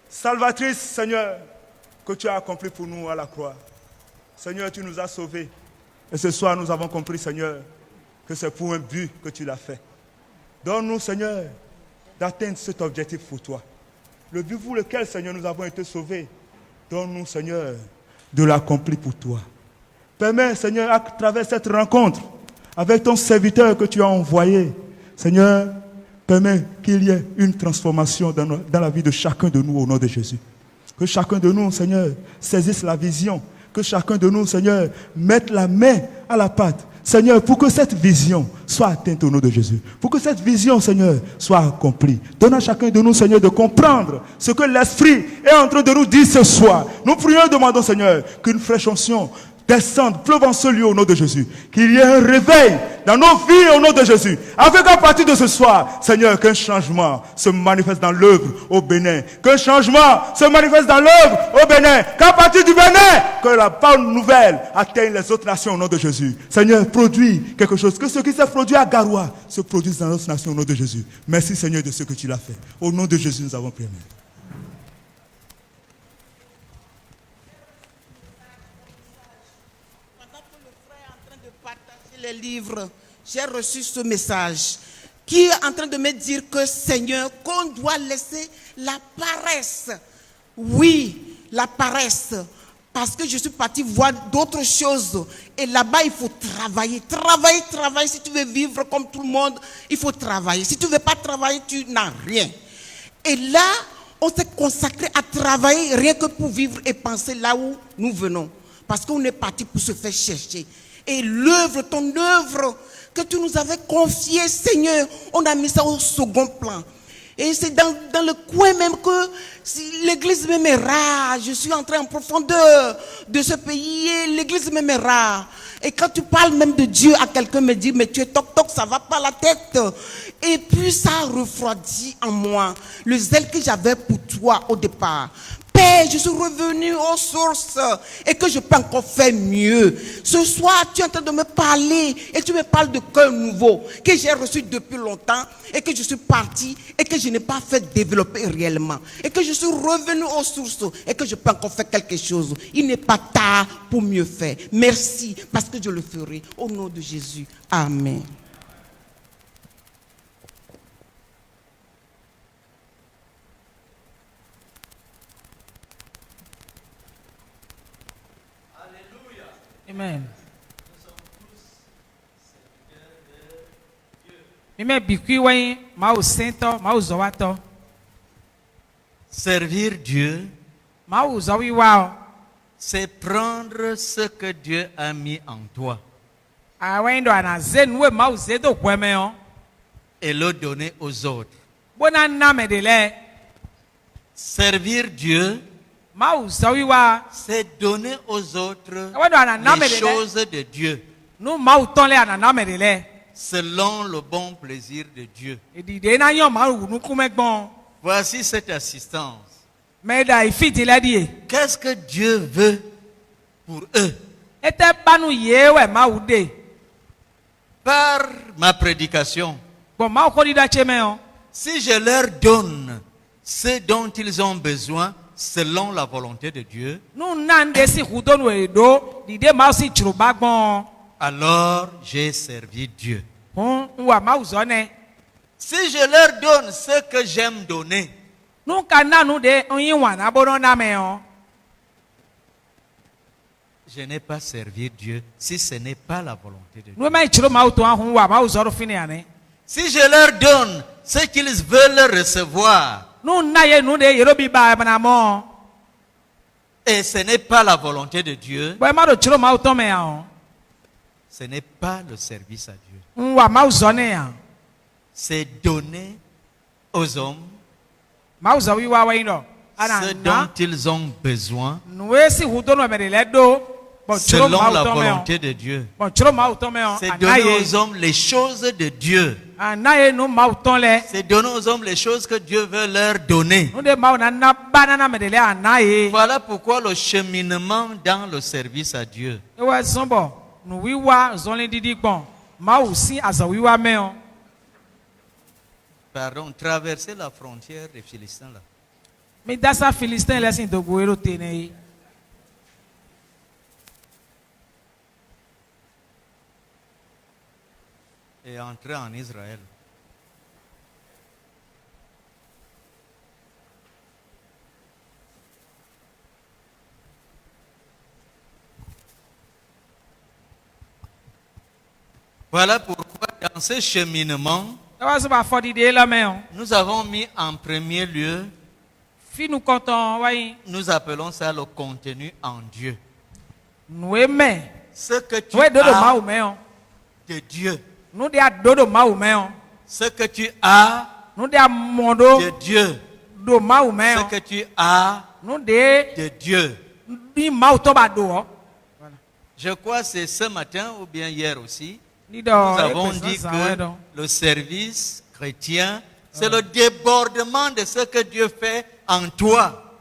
salvatrice, Seigneur, que tu as accomplie pour nous à la croix. Seigneur, tu nous as sauvés. Et ce soir, nous avons compris, Seigneur, que c'est pour un but que tu l'as fait. Donne-nous, Seigneur, d'atteindre cet objectif pour toi. Le but pour lequel, Seigneur, nous avons été sauvés. Donne-nous, Seigneur, de l'accomplir pour toi. Permets, Seigneur, à travers cette rencontre, avec ton serviteur que tu as envoyé, Seigneur, permets qu'il y ait une transformation dans la vie de chacun de nous au nom de Jésus. Que chacun de nous, Seigneur, saisisse la vision. Que chacun de nous, Seigneur, mette la main à la pâte. Seigneur, pour que cette vision soit atteinte au nom de Jésus. Pour que cette vision, Seigneur, soit accomplie. Donne à chacun de nous, Seigneur, de comprendre ce que l'Esprit est en train de nous dire ce soir. Nous prions et demandons, Seigneur, qu'une fraîche onction descende, pleuve en ce lieu au nom de Jésus. Qu'il y ait un réveil dans nos vies au nom de Jésus. Avec à partir de ce soir, Seigneur, qu'un changement se manifeste dans l'œuvre au Bénin. Qu'un changement se manifeste dans l'œuvre au Bénin. Qu'à partir du Bénin, que la bonne nouvelle atteigne les autres nations au nom de Jésus. Seigneur, produis quelque chose. Que ce qui s'est produit à Garoua se produise dans d'autres nations au nom de Jésus. Merci Seigneur de ce que tu l'as fait. Au nom de Jésus, nous avons prié. Les livres, j'ai reçu ce message qui est en train de me dire que Seigneur, qu'on doit laisser la paresse. Oui, la paresse. Parce que je suis partie voir d'autres choses. Et là-bas, il faut travailler. Travailler. Si tu veux vivre comme tout le monde, il faut travailler. Si tu ne veux pas travailler, tu n'as rien. Et là, on s'est consacré à travailler rien que pour vivre et penser là où nous venons. Parce qu'on est parti pour se faire chercher. Et l'œuvre, ton œuvre que tu nous avais confiée, Seigneur, on a mis ça au second plan. Et c'est dans le coin même que l'église même est rare. Je suis entré en profondeur de ce pays et l'église même est rare. Et quand tu parles même de Dieu à quelqu'un, me dit, mais tu es toc, ça va pas la tête. Et puis ça a refroidi en moi le zèle que j'avais pour toi au départ. Père, je suis revenu aux sources et que je peux encore faire mieux. Ce soir, tu es en train de me parler et tu me parles de cœur nouveau que j'ai reçu depuis longtemps et que je suis parti et que je n'ai pas fait développer réellement. Et que je suis revenu aux sources et que je peux encore faire quelque chose. Il n'est pas tard pour mieux faire. Merci parce que je le ferai. Au nom de Jésus. Amen. Amen. Servir Dieu, c'est prendre ce que Dieu a mis en toi et le donner aux autres. Servir Dieu, c'est donner aux autres les choses de Dieu selon le bon plaisir de Dieu. Voici cette assistance. Qu'est-ce que Dieu veut pour eux? Par ma prédication, si je leur donne ce dont ils ont besoin selon la volonté de Dieu, alors j'ai servi Dieu. Si je leur donne ce que j'aime donner, je n'ai pas servi Dieu si ce n'est pas la volonté de Dieu. Si je leur donne ce qu'ils veulent recevoir, Et ce n'est pas la volonté de Dieu. Ce n'est pas le service à Dieu. C'est donner aux hommes ce dont ils ont besoin selon la volonté de Dieu. C'est donner aux hommes les choses de Dieu. C'est donner aux hommes les choses que Dieu veut leur donner. Voilà pourquoi le cheminement dans le service à Dieu. Pardon, traverser la frontière des Philistins là. Et entrer en Israël. Voilà pourquoi dans ce cheminement, nous avons mis en premier lieu, nous appelons ça le contenu en Dieu. Ce que tu as de Dieu. Ce que tu as de Dieu. Ce que tu as de Dieu. Je crois que c'est ce matin ou bien hier aussi. Nous avons dit que le service chrétien, c'est le débordement de ce que Dieu fait en toi.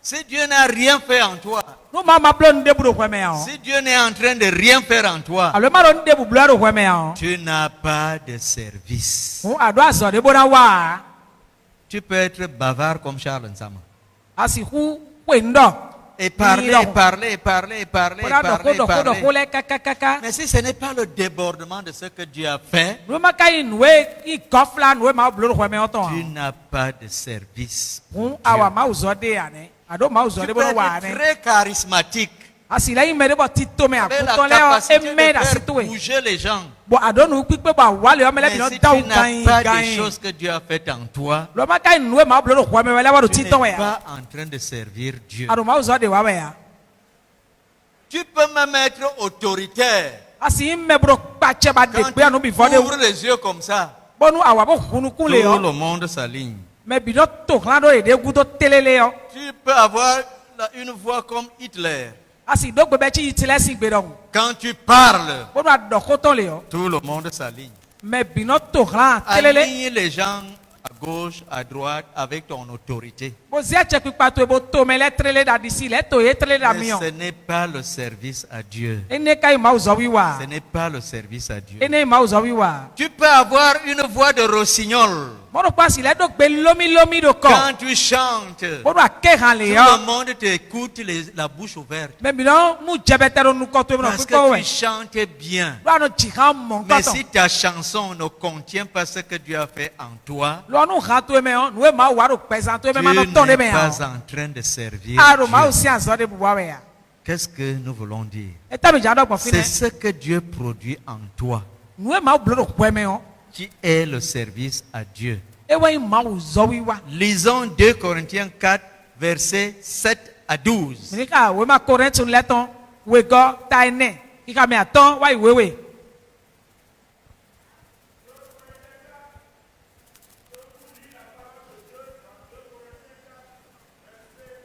Si Dieu n'a rien fait en toi, si Dieu n'est en train de rien faire en toi, tu n'as pas de service. Tu peux être bavard comme Charles Nsama. Et parler. Mais si ce n'est pas le débordement de ce que Dieu a fait, tu n'as pas de service. Tu peux être très charismatique. Tu as la capacité de faire bouger les gens. Mais si tu n'as pas des choses que Dieu a faites en toi, tu n'es pas en train de servir Dieu. Tu peux même être autoritaire. Quand tu ouvres les yeux comme ça, tout le monde s'aligne. Tu peux avoir une voix comme Hitler. Quand tu parles, tout le monde s'aligne. Aligne les gens à gauche, à droite, avec ton autorité. Mais ce n'est pas le service à Dieu. Ce n'est pas le service à Dieu. Tu peux avoir une voix de rossignol. Quand tu chantes, tout le monde t'écoute la bouche ouverte. Parce que tu chantes bien. Mais si ta chanson ne contient pas ce que Dieu a fait en toi, tu n'es pas en train de servir Dieu. Qu'est-ce que nous voulons dire? C'est ce que Dieu produit en toi qui est le service à Dieu. Lisons 2 Corinthiens 4, versets 7 à 12.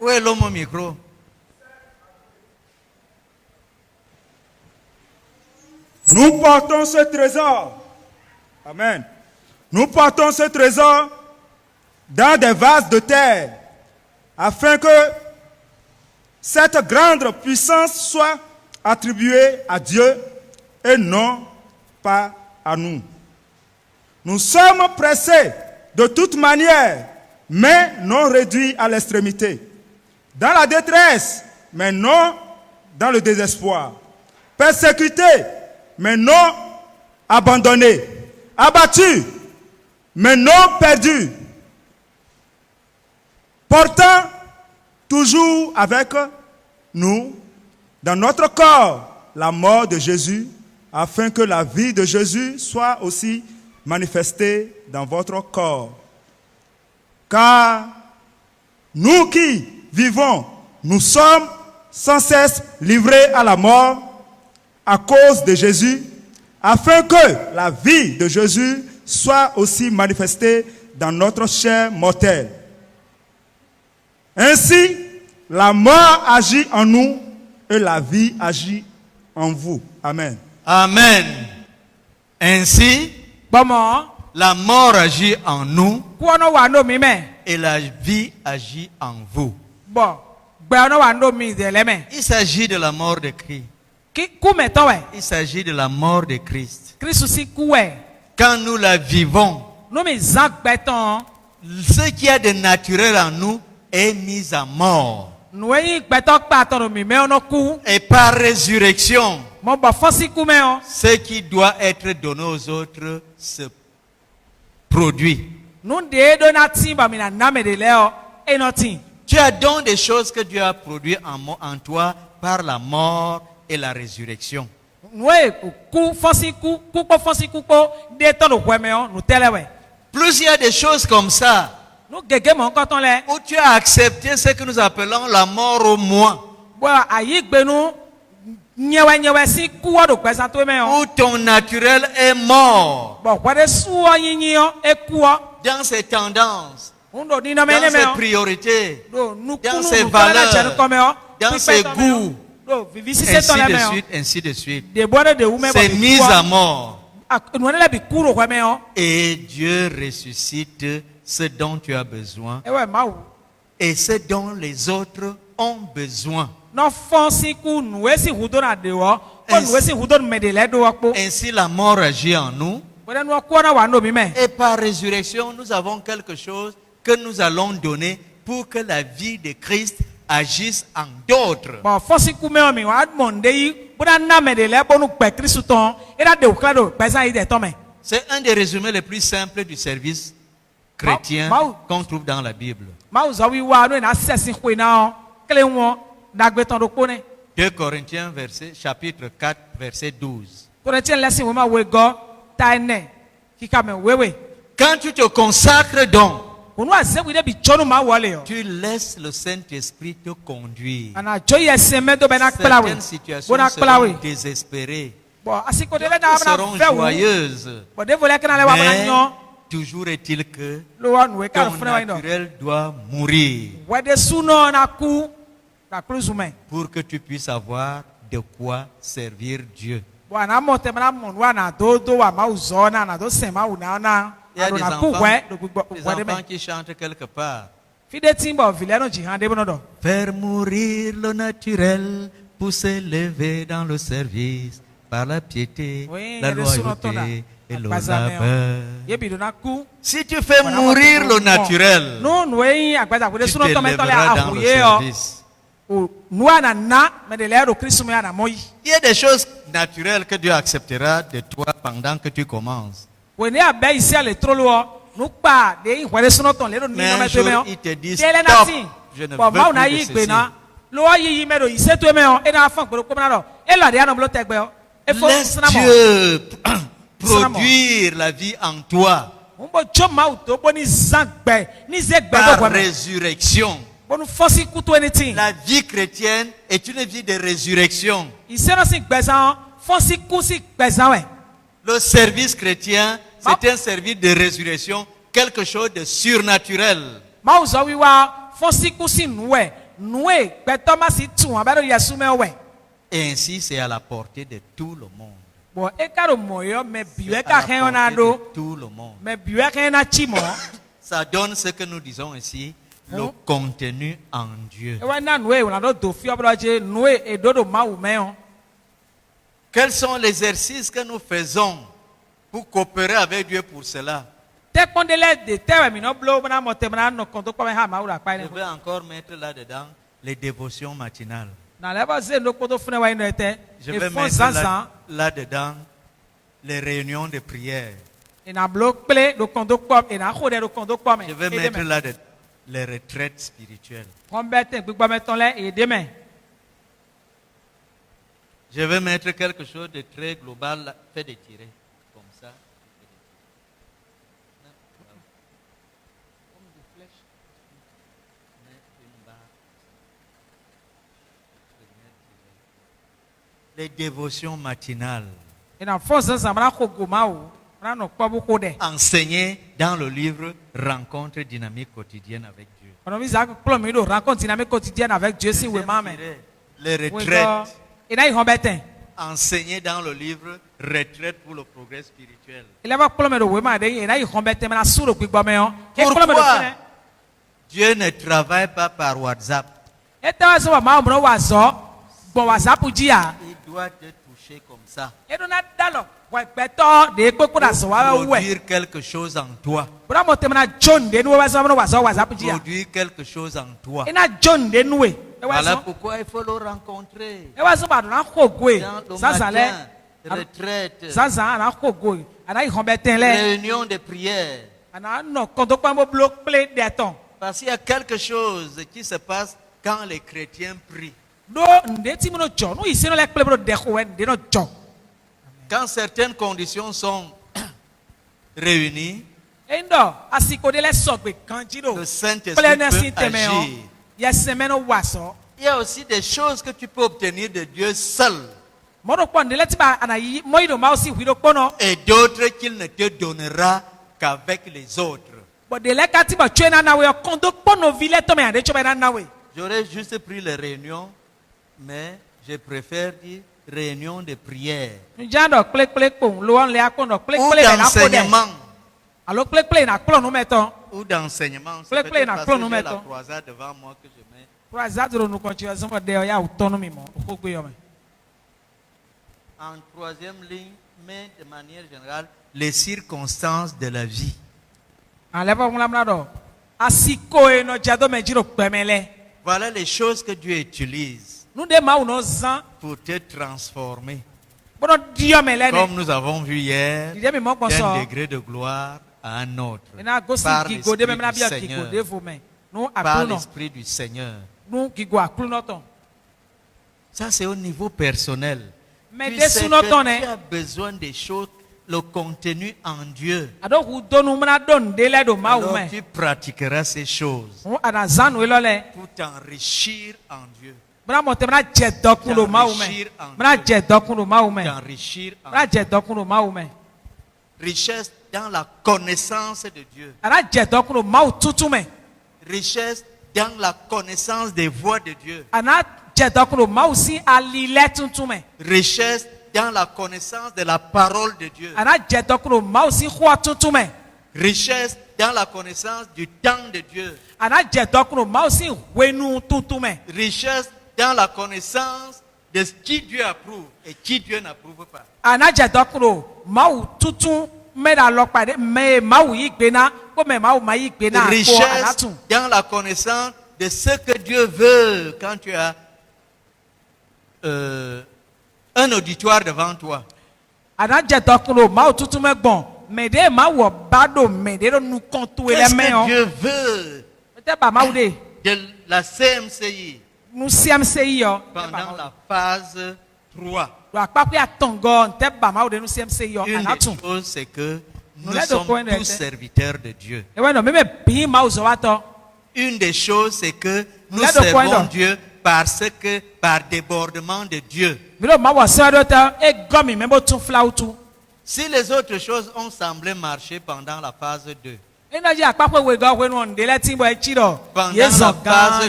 Où est l'homme au micro? Nous portons ce trésor. Amen. Nous portons ce trésor dans des vases de terre, afin que cette grande puissance soit attribuée à Dieu et non pas à nous. Nous sommes pressés de toute manière, mais non réduits à l'extrémité. Dans la détresse, mais non dans le désespoir. Persécutés, mais non abandonnés. Abattus, mais non perdus. Portant toujours avec nous, dans notre corps, la mort de Jésus, afin que la vie de Jésus soit aussi manifestée dans votre corps. Car nous qui vivons, nous sommes sans cesse livrés à la mort à cause de Jésus, afin que la vie de Jésus soit aussi manifestée dans notre chair mortelle. Ainsi, la mort agit en nous et la vie agit en vous. Amen. Amen. Ainsi, la mort agit en nous et la vie agit en vous. Il s'agit de la mort de Christ. Il s'agit de la mort de Christ. Quand nous la vivons, ce qui est de naturel en nous est mis à mort. Et par résurrection, ce qui doit être donné aux autres se produit. Tu as donc des choses que Dieu a produites en toi par la mort et la résurrection. Plus il y a des choses comme ça, où tu as accepté ce que nous appelons la mort au moi. Où ton naturel est mort. Dans ses tendances, dans ses priorités, dans ses valeurs, dans ses goûts, ainsi de suite. C'est mis à mort. Et Dieu ressuscite ce dont tu as besoin et ce dont les autres ont besoin. Ainsi la mort agit en nous. Et par résurrection, nous avons quelque chose que nous allons donner pour que la vie de Christ agisse en d'autres. C'est un des résumés les plus simples du service chrétien qu'on trouve dans la Bible. 2 Corinthiens chapitre 4 verset 12. Quand tu te consacres donc, tu laisses le Saint-Esprit te conduire. Certaines situations seront désespérées, d'autres seront joyeuses. Mais toujours est-il que ton naturel doit mourir pour que tu puisses avoir de quoi servir Dieu. Il y a des enfants qui chantent quelque part. Faire mourir le naturel pour s'élever dans le service par la piété, la loyauté et le labeur. Si tu fais mourir le naturel, tu t'élèveras dans le service. Il y a des choses naturelles que Dieu acceptera de toi pendant que tu commences. Mais un jour, il te dit stop, je ne veux plus de ceci. Laisse Dieu produire la vie en toi par résurrection. La vie chrétienne est une vie de résurrection. Le service chrétien, c'est un service de résurrection, quelque chose de surnaturel. Et ainsi, c'est à la portée de tout le monde. C'est à la portée de tout le monde. Ça donne ce que nous disons ici, le contenu en Dieu. Quels sont les exercices que nous faisons pour coopérer avec Dieu pour cela? Je vais encore mettre là-dedans les dévotions matinales. Je vais mettre là-dedans les réunions de prière. Je vais mettre là-dedans les retraites spirituelles. Je vais mettre quelque chose de très global, fait de tirer comme ça. les dévotions matinales. Et na force ça m'a ko goma o. Na no pa bu ko de. Enseigné dans le livre Rencontre dynamique quotidienne avec Dieu. On a vu ça que mi do rencontre dynamique quotidienne avec Dieu si we mame. Les retraites. Et na ihon betin. Enseigné dans le livre Retraite pour le progrès spirituel. Il va plomber do we ma de et na ihon betin na suro gbigbo me on. Pourquoi Dieu ne travaille pas par WhatsApp? Et ta so ma mo WhatsApp. Bon WhatsApp dia. Il doit te toucher comme ça. Et do na dalo. Ouais beto de ko ko da so wa we. Produire quelque chose en toi. Bra mo temna John de no WhatsApp dia. Produire quelque chose en toi. Et na John de noué. Voilà pourquoi il faut le rencontrer. Et wa so ba do na ko gwe. Ça ça le retraite. Ça ça na ko gwe. Ana ihon betin le. Réunion de prière. Ana no kondo pa mo bloc play de temps. Parce qu'il y a quelque chose qui se passe quand les chrétiens prient. Quand certaines conditions sont réunies, le Saint-Esprit peut agir. Il y a aussi des choses que tu peux obtenir de Dieu seul. Et d'autres qu'il ne te donnera qu'avec les autres. J'aurais juste pris les réunions, mais je préfère dire réunion de prière. Ou d'enseignement. Ou d'enseignement. C'est peut-être parce que j'ai la croisade devant moi que je mets. En troisième ligne, mais de manière générale, les circonstances de la vie. Voilà les choses que Dieu utilise pour te transformer. Comme nous avons vu hier, d'un degré de gloire à un autre. Par l'Esprit du Seigneur. Ça, c'est au niveau personnel. Tu sais que tu as besoin des choses, le contenu en Dieu. Alors tu pratiqueras ces choses pour t'enrichir en Dieu. Richesse dans la connaissance de Dieu. Richesse dans la connaissance des voies de Dieu. Richesse dans la connaissance de la parole de Dieu. Richesse dans la connaissance du temps de Dieu. Richesse dans la connaissance de ce qui Dieu approuve et qui Dieu n'approuve pas. Richesse dans la connaissance de ce que Dieu veut quand tu as un auditoire devant toi. Qu'est-ce que Dieu veut de la CMCI pendant la phase 3? Une des choses, c'est que nous sommes tous serviteurs de Dieu. Une des choses, c'est que nous servons Dieu parce que par débordement de Dieu. Si les autres choses ont semblé marcher pendant la phase 2, pendant la phase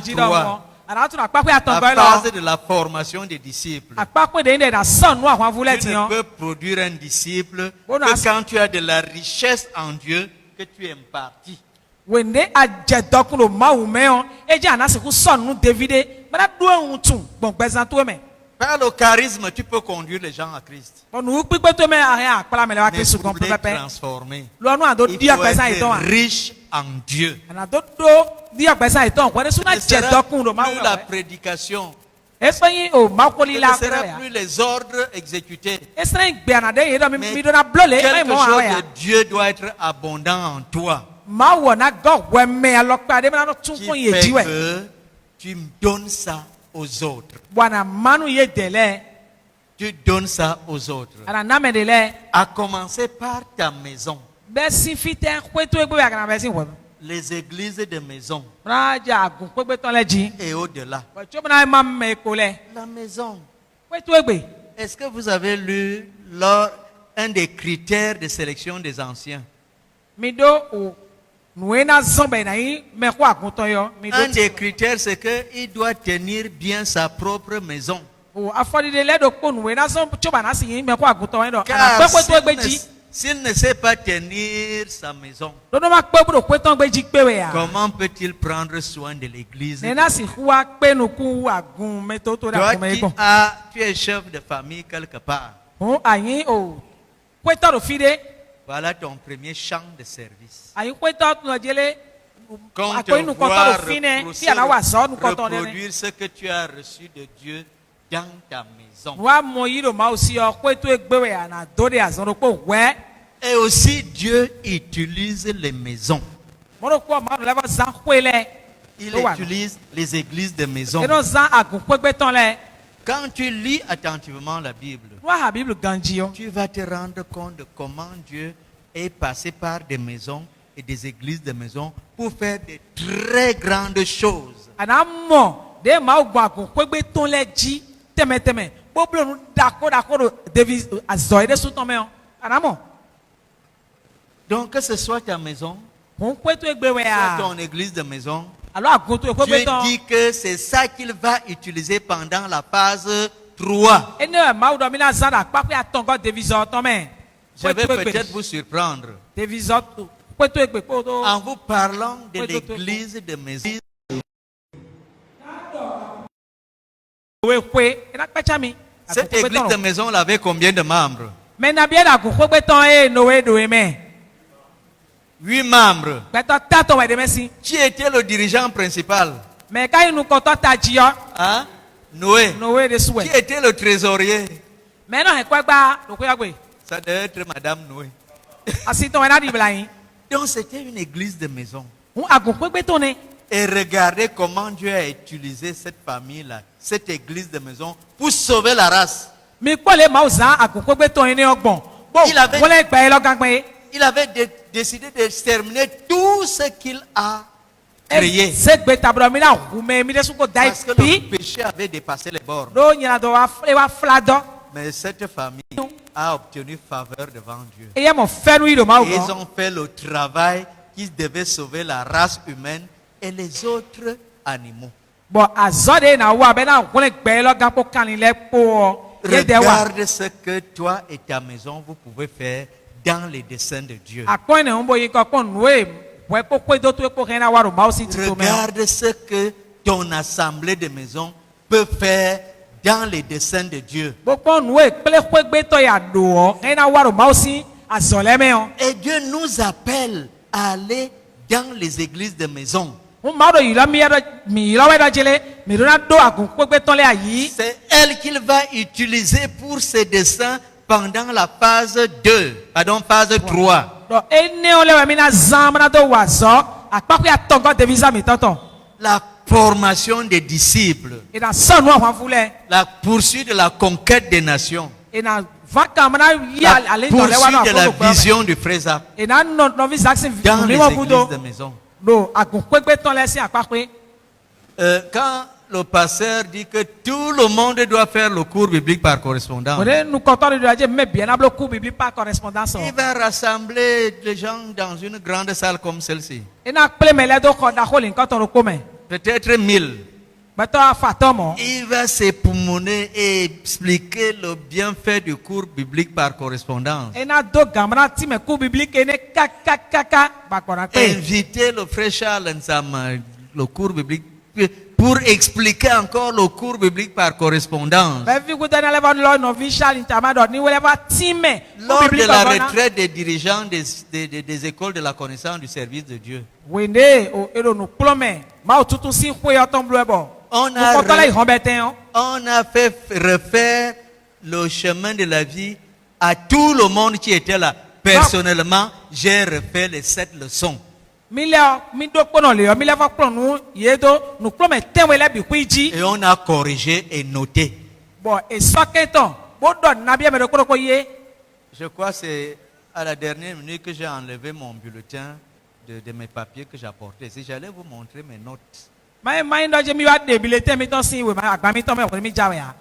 3, la phase de la formation des disciples, tu ne peux produire un disciple que quand tu as de la richesse en Dieu que tu impartis. Par le charisme, tu peux conduire les gens à Christ. Mais pour les transformer, il faut être riche en Dieu. Ce sera plus la prédication. Ce ne sera plus les ordres exécutés. Mais quelque chose de Dieu doit être abondant en toi. Qui fait que tu me donnes ça aux autres. Tu donnes ça aux autres. À commencer par ta maison. Les églises de maison. Et au-delà. La maison. est-ce que vous avez lu un des critères de sélection des anciens? Mi do o nuwe na zombe na yi me ko aguntan yo. Un des critères, c'est qu'il doit tenir bien sa propre maison. O afọdide le do ko nuwe na zombe choba na si yi me ko aguntan yo do. Car Ana pe to gbeji. s'il ne sait pas tenir sa maison, Do no ma pe bu do pe ton gbeji pe we ya. comment peut-il prendre soin de l'église? Ne na si huwa pe nu ku agun me to da Toi ko me qui bon. tu es chef de famille quelque part. O ayin o pe to do fide. Voilà ton premier champ de service. Ayin pe to no jele Quand akoy on nu ko to voit do fine ti ana wa so nu ko to ne. reproduire ce que tu as reçu de Dieu dans ta maison. Wa mo yi do ma o si o pe to egbe we ya na do de azon do po we. Et aussi Dieu utilise les maisons. Mo ro ko ma le ba zan kwele. Il utilise les églises de maison. E no zan agun pe gbe ton le. Quand tu lis attentivement la Bible, Wa ha Bible ganji yo. tu vas te rendre compte de comment Dieu est passé par des maisons et des églises de maisons pour faire de très grandes choses. Ana mo de ma o gba agun pe gbe ton le ji teme. Boblo nu dako do David azoy de su ton me o. Ana mo. Donc que ce soit ta maison, Kon pe to egbe we soit ya. ton église de maison, Alors agun to pe Dieu gbe ton. dit que c'est ça qu'il va utiliser pendant la phase 3. E ne ma o do mi na zan da pa pe aton God David zo ton me. Je vais peut-être vous surprendre David zo pe to egbe po to. en vous parlant de Oui, oui, oui. l'église de maison. We kwe, ina pecha mi. Cette église de maison, elle avait combien de membres? Mais na bien agun pe ton e no we do me. 8 membres. Beto tato we de mesi. Qui était le dirigeant principal? Mais quand il nous content ta ji yo, Hein? Noé. no we de souwe. Qui était le trésorier? Mais non, quoi gba, do ko yagbe. Ça devait être Madame Noé. Asi ton na di blayin. Donc c'était une église de maison. Un agun pe ton ne. Et regardez comment Dieu a utilisé cette famille-là, cette église de maison, pour sauver la race. Mi ko le ma o zan agun pe ton ni ogbon. Bo, Il avait- wole gba e lo gangbe. Il avait décidé de terminer tout ce qu'il a créé. Se gbe tabro mi na hu me mi de su ko dai Parce que le pi. péché avait dépassé les bornes. Do nyina do wa flado. Mais cette famille a obtenu faveur devant Dieu. E ye mo fenu yi do ma o Et ils go. ont fait le travail qui devait sauver la race humaine et les autres animaux. Bo azode na wa be na wole gba e lo gan po kan le po. Ye de wa. Regarde ce que toi et ta maison vous pouvez faire dans les desseins de Dieu. Akon ne mbo yi ko kon we we po ko do to po ken na wa ro ma o si ti to me. Regarde ce que ton assemblée de maison peut faire dans les desseins de Dieu. Bo pon we ple ko gbe to ya do o ken na wa ro ma o si azole me o. Et Dieu nous appelle à aller dans les églises de maison. Un ma do yi lo mi lo we do jele mi do na do agun ko gbe ton le ayi. C'est elle qu'il va utiliser pour ses desseins pendant la phase 2, pardon, phase 3. Do ene o le we mi na zan na do wa zo apapo ya ton God David za mi tonton. La formation des disciples, E na son no wan fule. la poursuite de la conquête des nations, E na vaka mana yi la ale ton le wa no poursuite de la apo. vision du frère Zach E na no vi Jackson dans ni les mo églises budo. de maison. Do agun ko gbe ton le si apapo. Quand le pasteur dit que tout le monde doit faire le cours biblique par correspondance, Ode nous content de dire mais bien na bloc biblique par correspondance. il va rassembler les gens dans une grande salle comme celle-ci. E na ple me le do ko da ko lin ko ton ko me. Peut-être 1000. Beto afatomo. Il va s'époumoner et expliquer le bienfait du cours biblique par correspondance. E na do gamra ti me ku biblique e ne kaka ba ko na pe. Inviter le frère Charles Nsama, le cours biblique, pour expliquer encore le cours biblique par correspondance. Be vi ku dana le ba lo no visual intermediate ni wele ba ti me. Lors de la retraite des dirigeants des écoles de la connaissance du service de Dieu, Wende o ero no plome. Ma o tutu si hwe o ton blue bo. on a fait refaire le chemin de la vie à tout le monde qui était là. Personnellement, j'ai refait les 7 leçons. Mi do kono le mi le fa plan nu yedo nu plome tenwe le bi kuiji. Et on a corrigé et noté. Bon e soketon. Bo do na bia me do ko ye. Je crois que c'est à la dernière minute que j'ai enlevé mon bulletin de mes papiers que j'apportais. Si j'allais vous montrer mes notes. Ma do je mi wa de bilete mi ton sin we ma agba mi ton me ko mi jawe ya.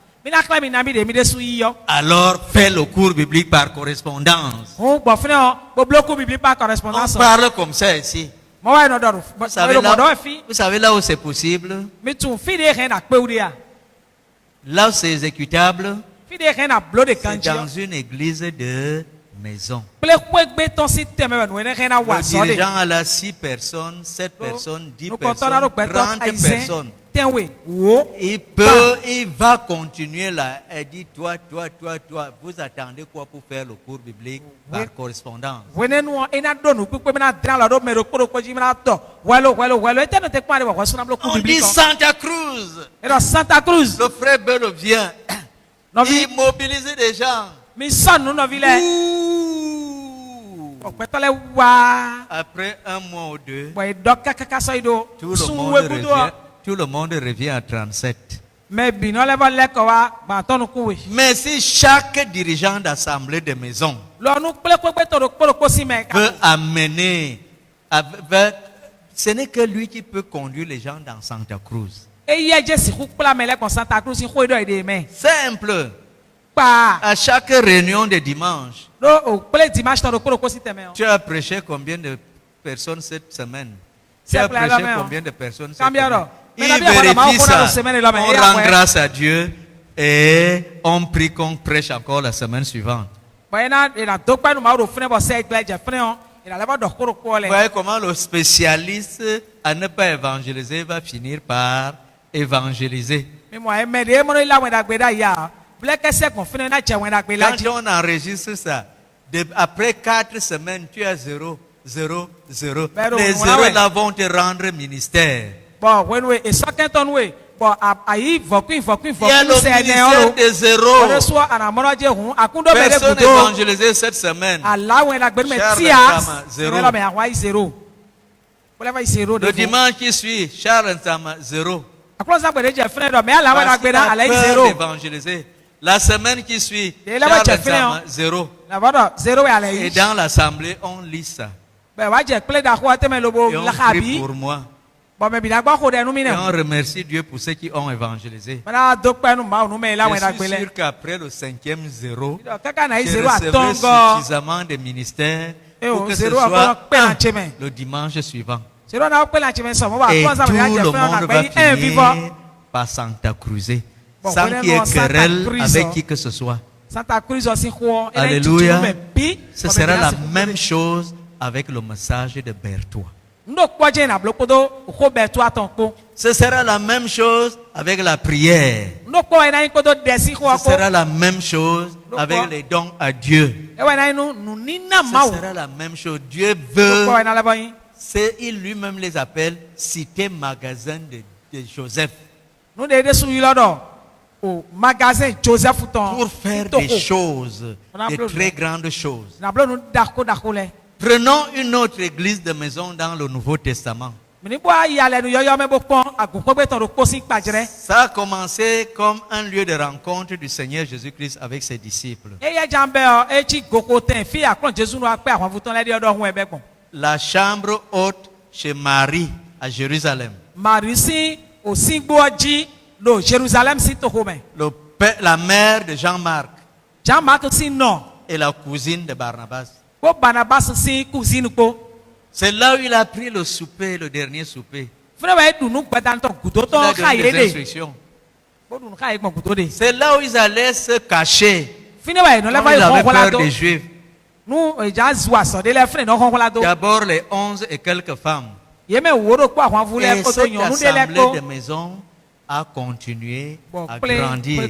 Alors fais le cours biblique par correspondance. On parle comme ça ici. Vous savez là où c'est possible, là où c'est exécutable, c'est dans une église de maison. Le dirigeant a là 6 personnes, 7 personnes, 10 personnes, 30 personnes. Il va continuer là et dit toi, vous attendez quoi pour faire le cours biblique par correspondance? On dit Santa Cruz. Le frère Bello vient. Il mobilise des gens. Après un mois ou deux, tout le monde revient à 37. Mais si chaque dirigeant d'assemblée de maison veut amener, ce n'est que lui qui peut conduire les gens dans Santa Cruz. Simple. À chaque réunion de dimanche, tu as prêché combien de personnes cette semaine? Tu as prêché combien de personnes cette semaine? Il vérifie ça. On rend grâce à Dieu et on prie qu'on prêche encore la semaine suivante. Vous voyez comment le spécialiste à ne pas évangéliser va finir par évangéliser. Quand on enregistre ça, après 4 semaines, tu as 0, 0, 0. Les 0 là vont te rendre ministère. Il y a le ministère de 0. Personne n'a évangélisé cette semaine. Le dimanche qui suit, Charles Nsama 0. La semaine qui suit, Charles Nsama 0. Et dans l'assemblée, on lit ça. Et on prie pour moi. Et on remercie Dieu pour ceux qui ont évangélisé. Je suis sûr qu'après le 5e 0, j'ai recevé suffisamment de ministères pour que ce soit le dimanche suivant. Et tout le monde va finir par Santa Cruzer, sans qu'il y ait querelle avec qui que ce soit. Alléluia. Ce sera la même chose avec le message de Berthois. Ce sera la même chose avec la prière. Ce sera la même chose avec les dons à Dieu. Ce sera la même chose. Dieu veut, il lui-même les appelle cité magasin de Joseph. Pour faire des choses, des très grandes choses. Prenons une autre église de maison dans le Nouveau Testament. Ça a commencé comme un lieu de rencontre du Seigneur Jésus-Christ avec ses disciples. La chambre haute chez Marie à Jérusalem. La mère de Jean-Marc. Et la cousine de Barnabas. C'est là où il a pris le souper, le dernier souper. Il a donné des instructions. C'est là où ils allaient se cacher. Quand ils avaient peur des Juifs. D'abord les 11 et quelques femmes. Et cette assemblée de maison a continué à grandir.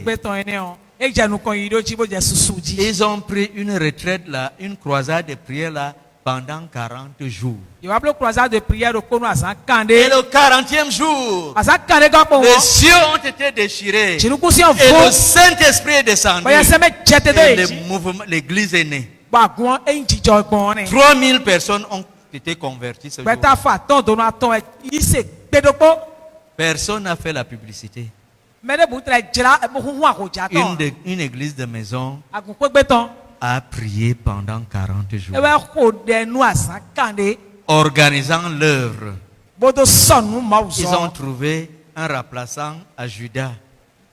Ils ont pris une retraite là, une croisade de prière là pendant 40 jours. Et le 40e jour, les cieux ont été déchirés. Et le Saint-Esprit est descendu. Et l'église est née. 3000 personnes ont été converties ce jour. Personne n'a fait la publicité. Une église de maison a prié pendant 40 jours. Organisant l'œuvre. Ils ont trouvé un remplaçant à Judas.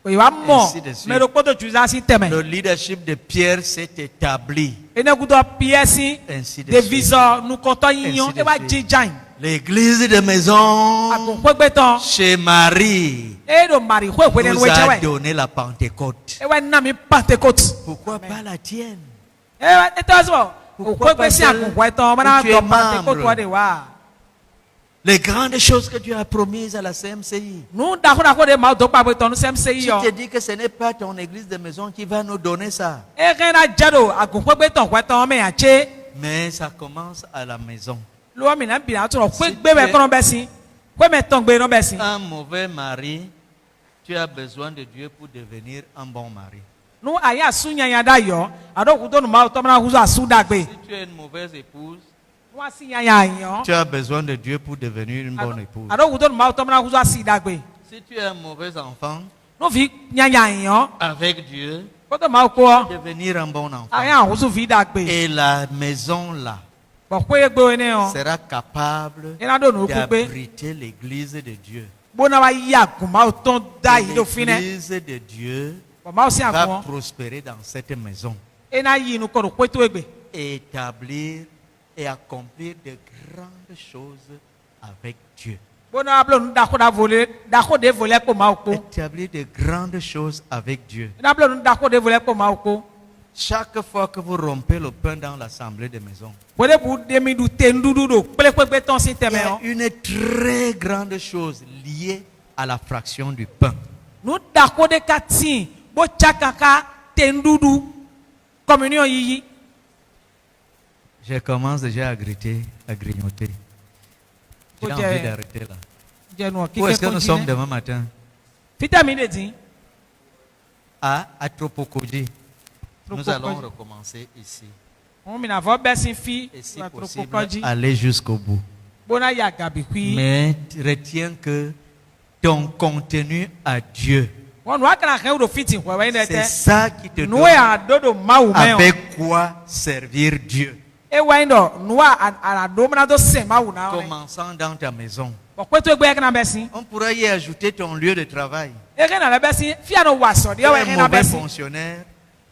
Ainsi de suite. mais le côté tu as si t'aimes. Le leadership de Pierre s'est établi. Et nous coûtons pièces Ainsi de de suite. viseur nous comptons union Ainsi et de va suite. djidjain. L'église de maison chez Marie Et le mari nous a donné la Pentecôte. et ouais n'a mis Pentecôte. Pourquoi pas la tienne? Et ouais et toi ça. Pourquoi pas celle où tu es membre? de wa. Les grandes choses que Dieu a promises à la CMCI. Nous d'accord de mal donc pas ton CMCI Je yo. te dis que ce n'est pas ton église de maison qui va nous donner ça. Et rien à jado a ko pe ton kwa ton me a che. Mais ça commence à la maison. Lo mi na bi na to ko gbe be kon be sin. Ko me ton gbe no be sin. Un mauvais mari, tu as besoin de Dieu pour devenir un bon mari. Nu aya sunya ya da yo. Ado ku to nu ma to na ku asu da gbe. Si tu es une mauvaise épouse, Nu asi ya ya yo. tu as besoin de Dieu pour devenir une bonne épouse. Ado ku to nu ma to na ku asi da gbe. Si tu es un mauvais enfant, Nu vi nya ya yo. avec Dieu, Ko to ma ko. devenir un bon enfant. Aya ku su vi da gbe. Et la maison là Bo ko e gbe ne yo. sera capable Ina do nu ku gbe. d'abriter l'église de Dieu. Bona wa ya ku ma to da yi do fine. L'église de Dieu Bo ma o si va agun. prospérer dans cette maison. Ina yi nu ko ro pe to egbe. Établir et accomplir de grandes choses avec Dieu. Bona blo nu da ko de voler ko ma o ko. Établir de grandes choses avec Dieu. Ina blo nu da ko de voler ko ma o ko. Chaque fois que vous rompez le pain dans l'assemblée de maison, Wole bu demi du tendudu do pele pe ton si il y teme a yo. une très grande chose liée à la fraction du pain. Nu da ko de katin bo chakaka tendudu communion yi. Je commence déjà à grignoter. J'ai Ok. envie d'arrêter là. Je no ki Où est-ce que nous sommes continue. demain matin? Vitamine D. À Atropokoji. Nous Tropokoji. allons recommencer ici. On mina vo besin fi Et si wa possible, tropokoji. aller jusqu'au bout. Bona ya gabi kui. Mais retiens que ton contenu à Dieu, Won wa kana kan do fiti kwa wa ina c'est te. ça qui te Nu donne ya dodo mawu me yo. avec quoi servir Dieu. E wa ndo nu a do mana do se mawu na. Commençant dans ta maison. Bo pe to egbe kana besin. On pourrait y ajouter ton lieu de travail. E kana la besin fi ano wa so de Tu es wa un kana mauvais besin. fonctionnaire.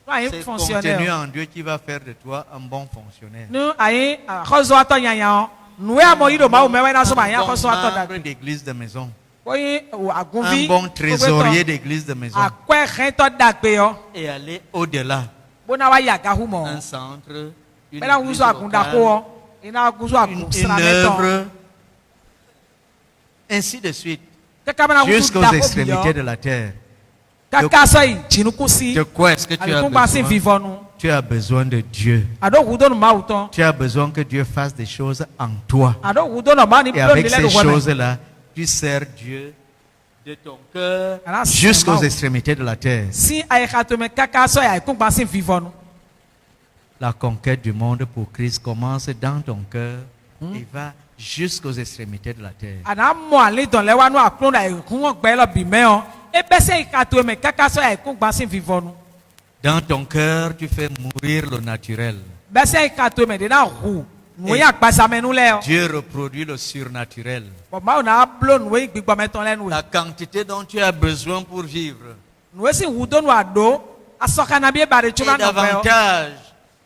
Wa C'est fonctionnaire. contenu en Dieu qui va faire de toi un bon fonctionnaire. Nu ayi khozo ato yanya nu ya mo yido mawu me wa na so ba ya Un khozo bon ato da. membre d'église de maison. Oyin Un agunvi. bon trésorier d'église de maison. Akwe khento da gbe yo. Et aller au-delà. Bona wa ya gahu mo. Un centre, une Bela église wuzo akunda locale, ko. Ina guzo akun une srameton. œuvre, ainsi de suite, Kaka bana wuzo jusqu'aux da ko extrémités bi de la terre. Kaka so yi jinukusi. De quoi est-ce que tu as Alikun ba sin besoin? vivant nu. Tu as besoin de Dieu. Ado wudo nu mauton. Tu as besoin que Dieu fasse des choses en toi. Ado wudo no ma ni Et plan avec de ces le weme. choses-là, tu sers Dieu de ton cœur Alors, c'est jusqu'aux marrant. extrémités de la terre. Si ay khatome kaka so ya kun ba sin vivant nu. La conquête du monde pour Christ commence dans ton cœur et va jusqu'aux extrémités de la terre. Ana mo ale don le wa nu aklon da kun gbe lo bi me o. E bese khatome kaka so ya kun ba sin vivant nu. Dans ton cœur, tu fais mourir le naturel. Bese khatome de na hu. Nu ya gbasa me nu le o. Dieu reproduit le surnaturel. Bo ma na blo nu we gbigbo me ton le nu. La quantité dont tu as besoin pour vivre Nu si wudo nu ado. Asoka na bi bare et chura no be o. davantage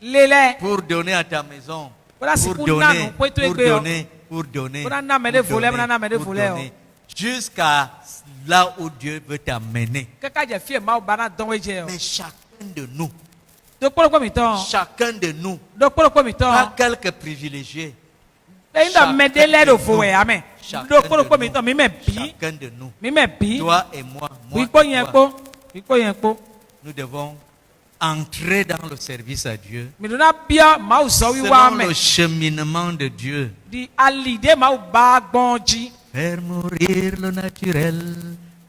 Lele. pour donner à ta maison, Voilà, si pour vous n'avez donner, pas été pour élevé, donner, pour donner, Vous n'avez pas de voler, vous n'avez pas de pour voler, donner, jusqu'à là où Dieu veut t'amener. Kaka je fie ma bana don weje o. Mais chacun de nous, Do polo ko mi ton. chacun de nous, Do polo ko mi ton. pas quelques privilégiés, E nda me de le do fo we amen. chacun Do polo de ko mi nous, ton mi me bi. chacun de nous, Mi me bi. toi et moi, Wi moi ko et yen toi, ko. Wi ko yen ko. nous devons entrer dans le service à Dieu, Mi do na bia ma o so wi wa selon me. le cheminement de Dieu. Di alide ma o ba gbonji. Faire mourir le naturel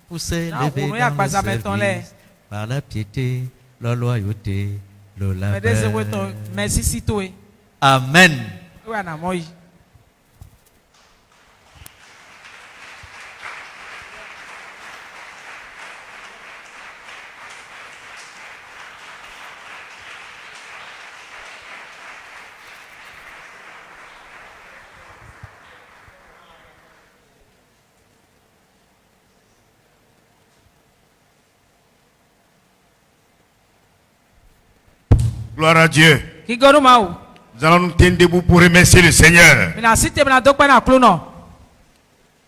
pour s'élever vous, nous, y a dans pas le ça, mettons-les. service par la piété, la loyauté, le Me de se we ton. labeur. Merci si to e. Amen. Wa na mo yi. Gloire à Dieu. Kigoru mau. Nous allons nous tenir debout pour remercier le Seigneur. Mina site mina dokpe na klono.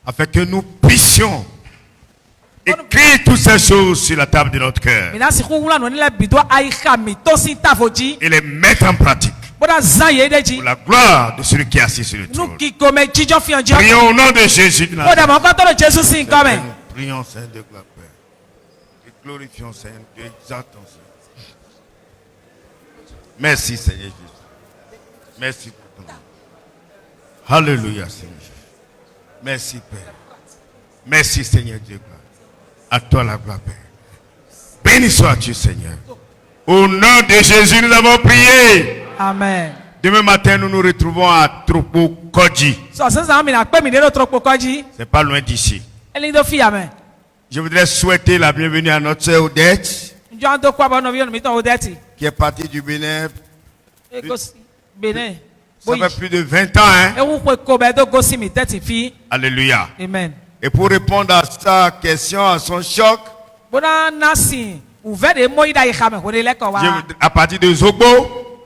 Afin que nous puissions écrire toutes ces choses sur la table de notre cœur. Mina si ku wula no ni le bido aika mi to si tavoji. Et les mettre en pratique. Boda zan ye deji. Pour la gloire de celui qui est assis sur le trône. Nu ki gome jijo fi anjo. Prions au nom de Jésus de Boda Nazareth. mo ko to Jesus sin come. Prions, Seigneur de gloire, Père. Et glorifions, Seigneur, Dieu, exaltons, Seigneur. Merci, Seigneur Jésus. Merci pour ton nom. Alléluia, Seigneur. Merci, Père. Merci, Seigneur Dieu. À toi la gloire, Père. Béni sois-tu, Seigneur. Au nom de Jésus, nous avons prié. Amen. Demain matin, nous nous retrouvons à Tropo Kodji. So senza mina pe mi de tropo koji. C'est pas loin d'ici. Eli do fi amen. Je voudrais souhaiter la bienvenue à notre sœur Odette, Njo ando kwa ba no vi no mi to odeti. qui est partie du Bénin. E go si Benin. Ça fait plus de 20 ans, hein? E wu ko ko be do go si mi 30 fi. Alléluia. Amen. Et pour répondre à sa question, à son choc, Bona nasi ouve de mo ida ikame ko de le ko wa. à partir de Zogbo,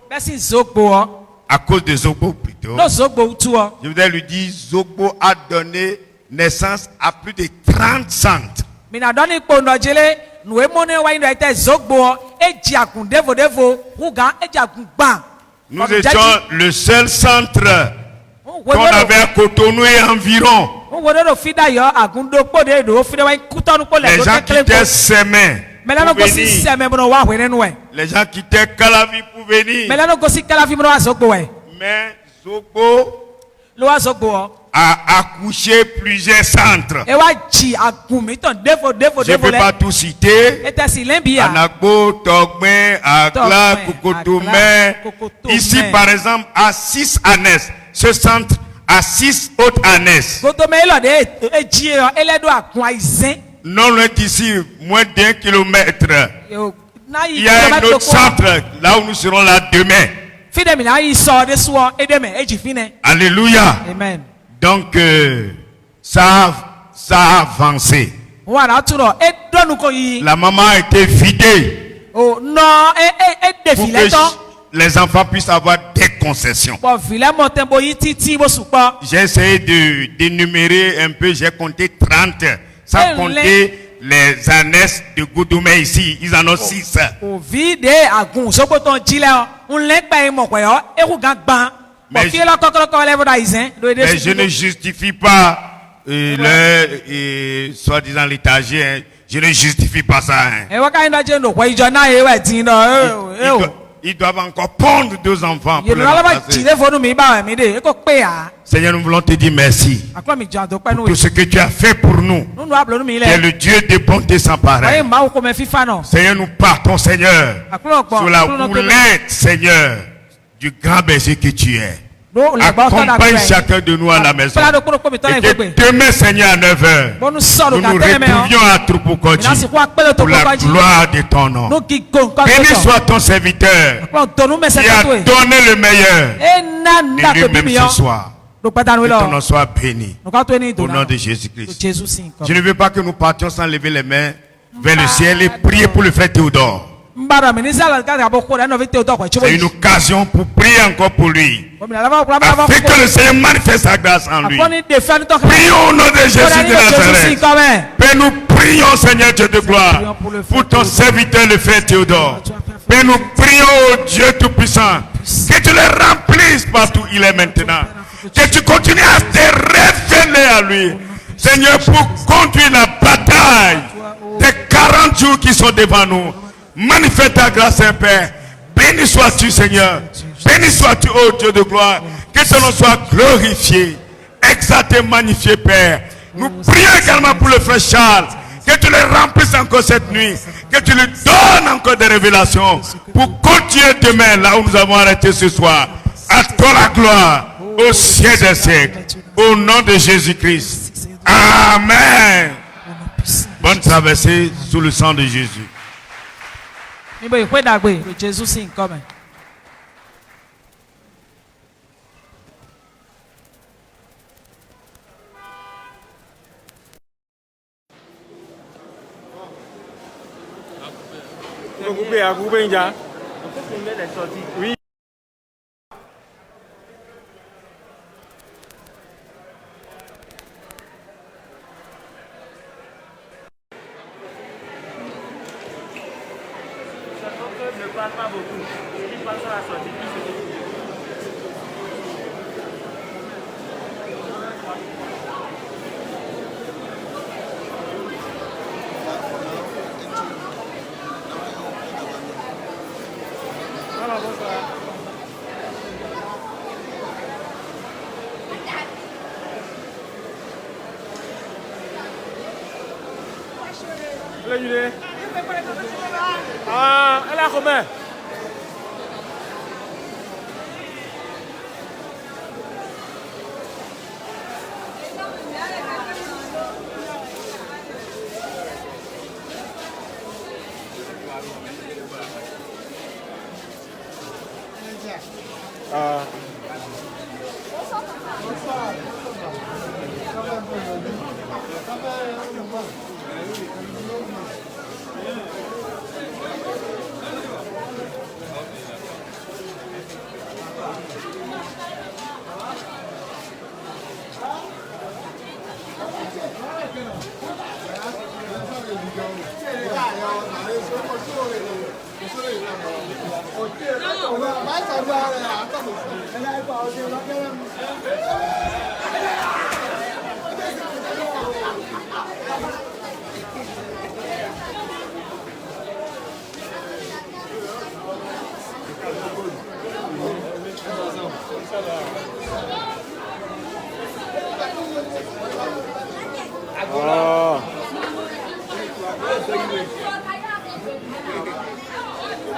Besi zogbo o. à cause de Zogbo plutôt, No zogbo tu o. je voudrais lui dire, Zogbo a donné naissance à plus de 30 centres. Mina doni po no jele nu e mo ne wa ndo ite zogbo o. E ji akun devo huga e ji akun gban. Nous étions le seul centre qu'on avait à Cotonou et environ. Les gens qui étaient Sémé pour venir. Les gens qui étaient Calavi pour venir. Mais Zogbo a accouché plusieurs centres. Je ne peux pas tout citer. Anagbo, Togme, Agla, Kokotomé. Ici, par exemple, à 6 Anès. Ce centre a 6 autres Anès. Non loin d'ici, moins d'1 kilomètre. Il y a un autre centre, là où nous serons là demain. Alléluia. Amen. Donc, ça a avancé. La maman a été vidée pour que les enfants puissent avoir des concessions. J'ai essayé d'énumérer un peu, j'ai compté 30, sans compter les ânesses de Goudoumé ici, ils en ont 6. Mais je ne justifie pas soi-disant l'étagère, hein. Je ne justifie pas ça. Hein. Ils doivent encore pondre 2 enfants. Pour Seigneur, nous voulons te dire merci pour tout ce que tu as fait pour nous. Tu es le Dieu de bonté sans pareil. Seigneur, nous partons, Seigneur, sur la houlette, Seigneur, du grand berger que tu es. Accompagne chacun de nous à la maison. Et que demain, Seigneur, à 9h, nous nous retrouvions à Tropo Kodji pour la gloire de ton nom. Béni soit ton serviteur qui a donné le meilleur. Et lui-même ce soir, que ton nom soit béni. Au nom de Jésus-Christ. Je ne veux pas que nous partions sans lever les mains vers le ciel et prier pour le frère Théodore. C'est une occasion pour prier encore pour lui. Afin que le Seigneur manifeste sa grâce en lui. Prions au nom de Jésus de Nazareth. Père, nous prions, Seigneur Dieu de gloire, pour ton serviteur, le frère Théodore. Père, nous prions, oh Dieu Tout-Puissant, que tu le remplisses partout où il est maintenant. Que tu continues à te révéler à lui. Seigneur, pour conduire la bataille des 40 jours qui sont devant nous. Manifeste ta grâce, Saint-Père. Béni sois-tu, Seigneur. Béni sois-tu, ô Dieu de gloire. Que ton nom soit glorifié, exalté, magnifié, Père. Nous prions également pour le frère Charles. Que tu le remplisses encore cette nuit. Que tu lui donnes encore des révélations. Pour continuer demain, là où nous avons arrêté ce soir. À toi la gloire, au ciel des siècles. Au nom de Jésus-Christ. Amen. Bonne traversée sous le sang de Jésus. filmer les sorties. Oui. Ne parle pas beaucoup. Il passe à la sortie. Voilà, bonsoir. Ah, elle a combien? Oh.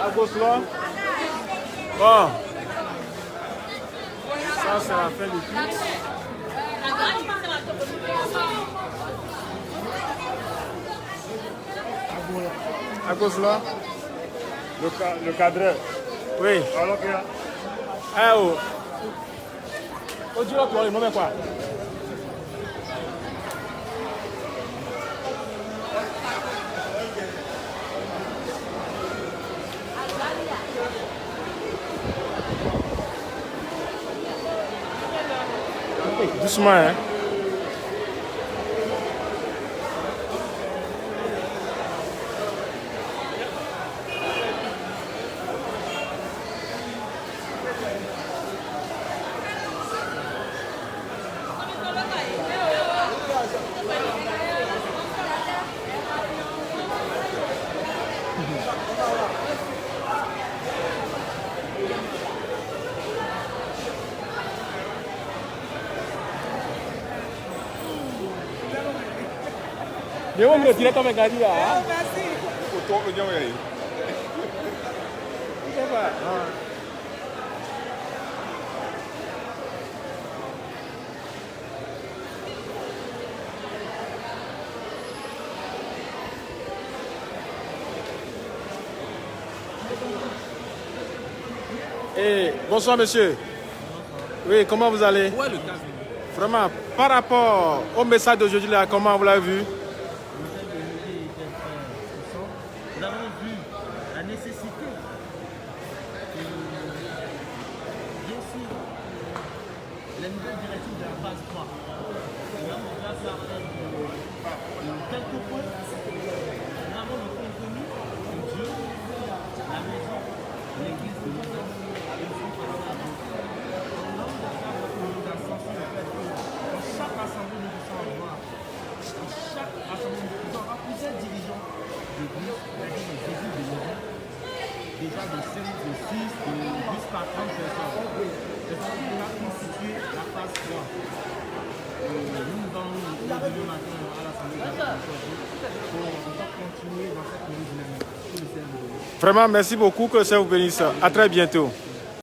À gauche là. Bon. Ça, c'est la fin du culte. À gauche là. Le cadreur. Oui. Alors que là. Ah oh. Au Dieu, tu vas le quoi? Doucement, hein. Dia mau berhenti atau megadi ya? Foto aja ya. Coba. Bonsoir monsieur. Oui, comment vous allez? Vraiment, par rapport au message d'aujourd'hui, là, comment vous l'avez vu? Nous avons vu la nécessité de bien sûr les nouvelles directives de la phase 3. Nous avons place à quelques points. Nous avons le contenu de Dieu, la maison, l'église de Dieu. Et nous sommes passés à Dieu. Nous avons senti le fait que dans chaque assemblée, nous devons avoir, dans chaque assemblée, nous devons avoir plusieurs dirigeants d'église, c'est-à-dire les églises de l'église, déjà de 5, de 6, jusqu'à 30 personnes. C'est-à-dire qu'on a constitué la phase 3. Nous allons le demain matin à l'assemblée pour continuer dans cette nouvelle dynamique. Vraiment, merci beaucoup, que ça vous bénisse. À très bientôt.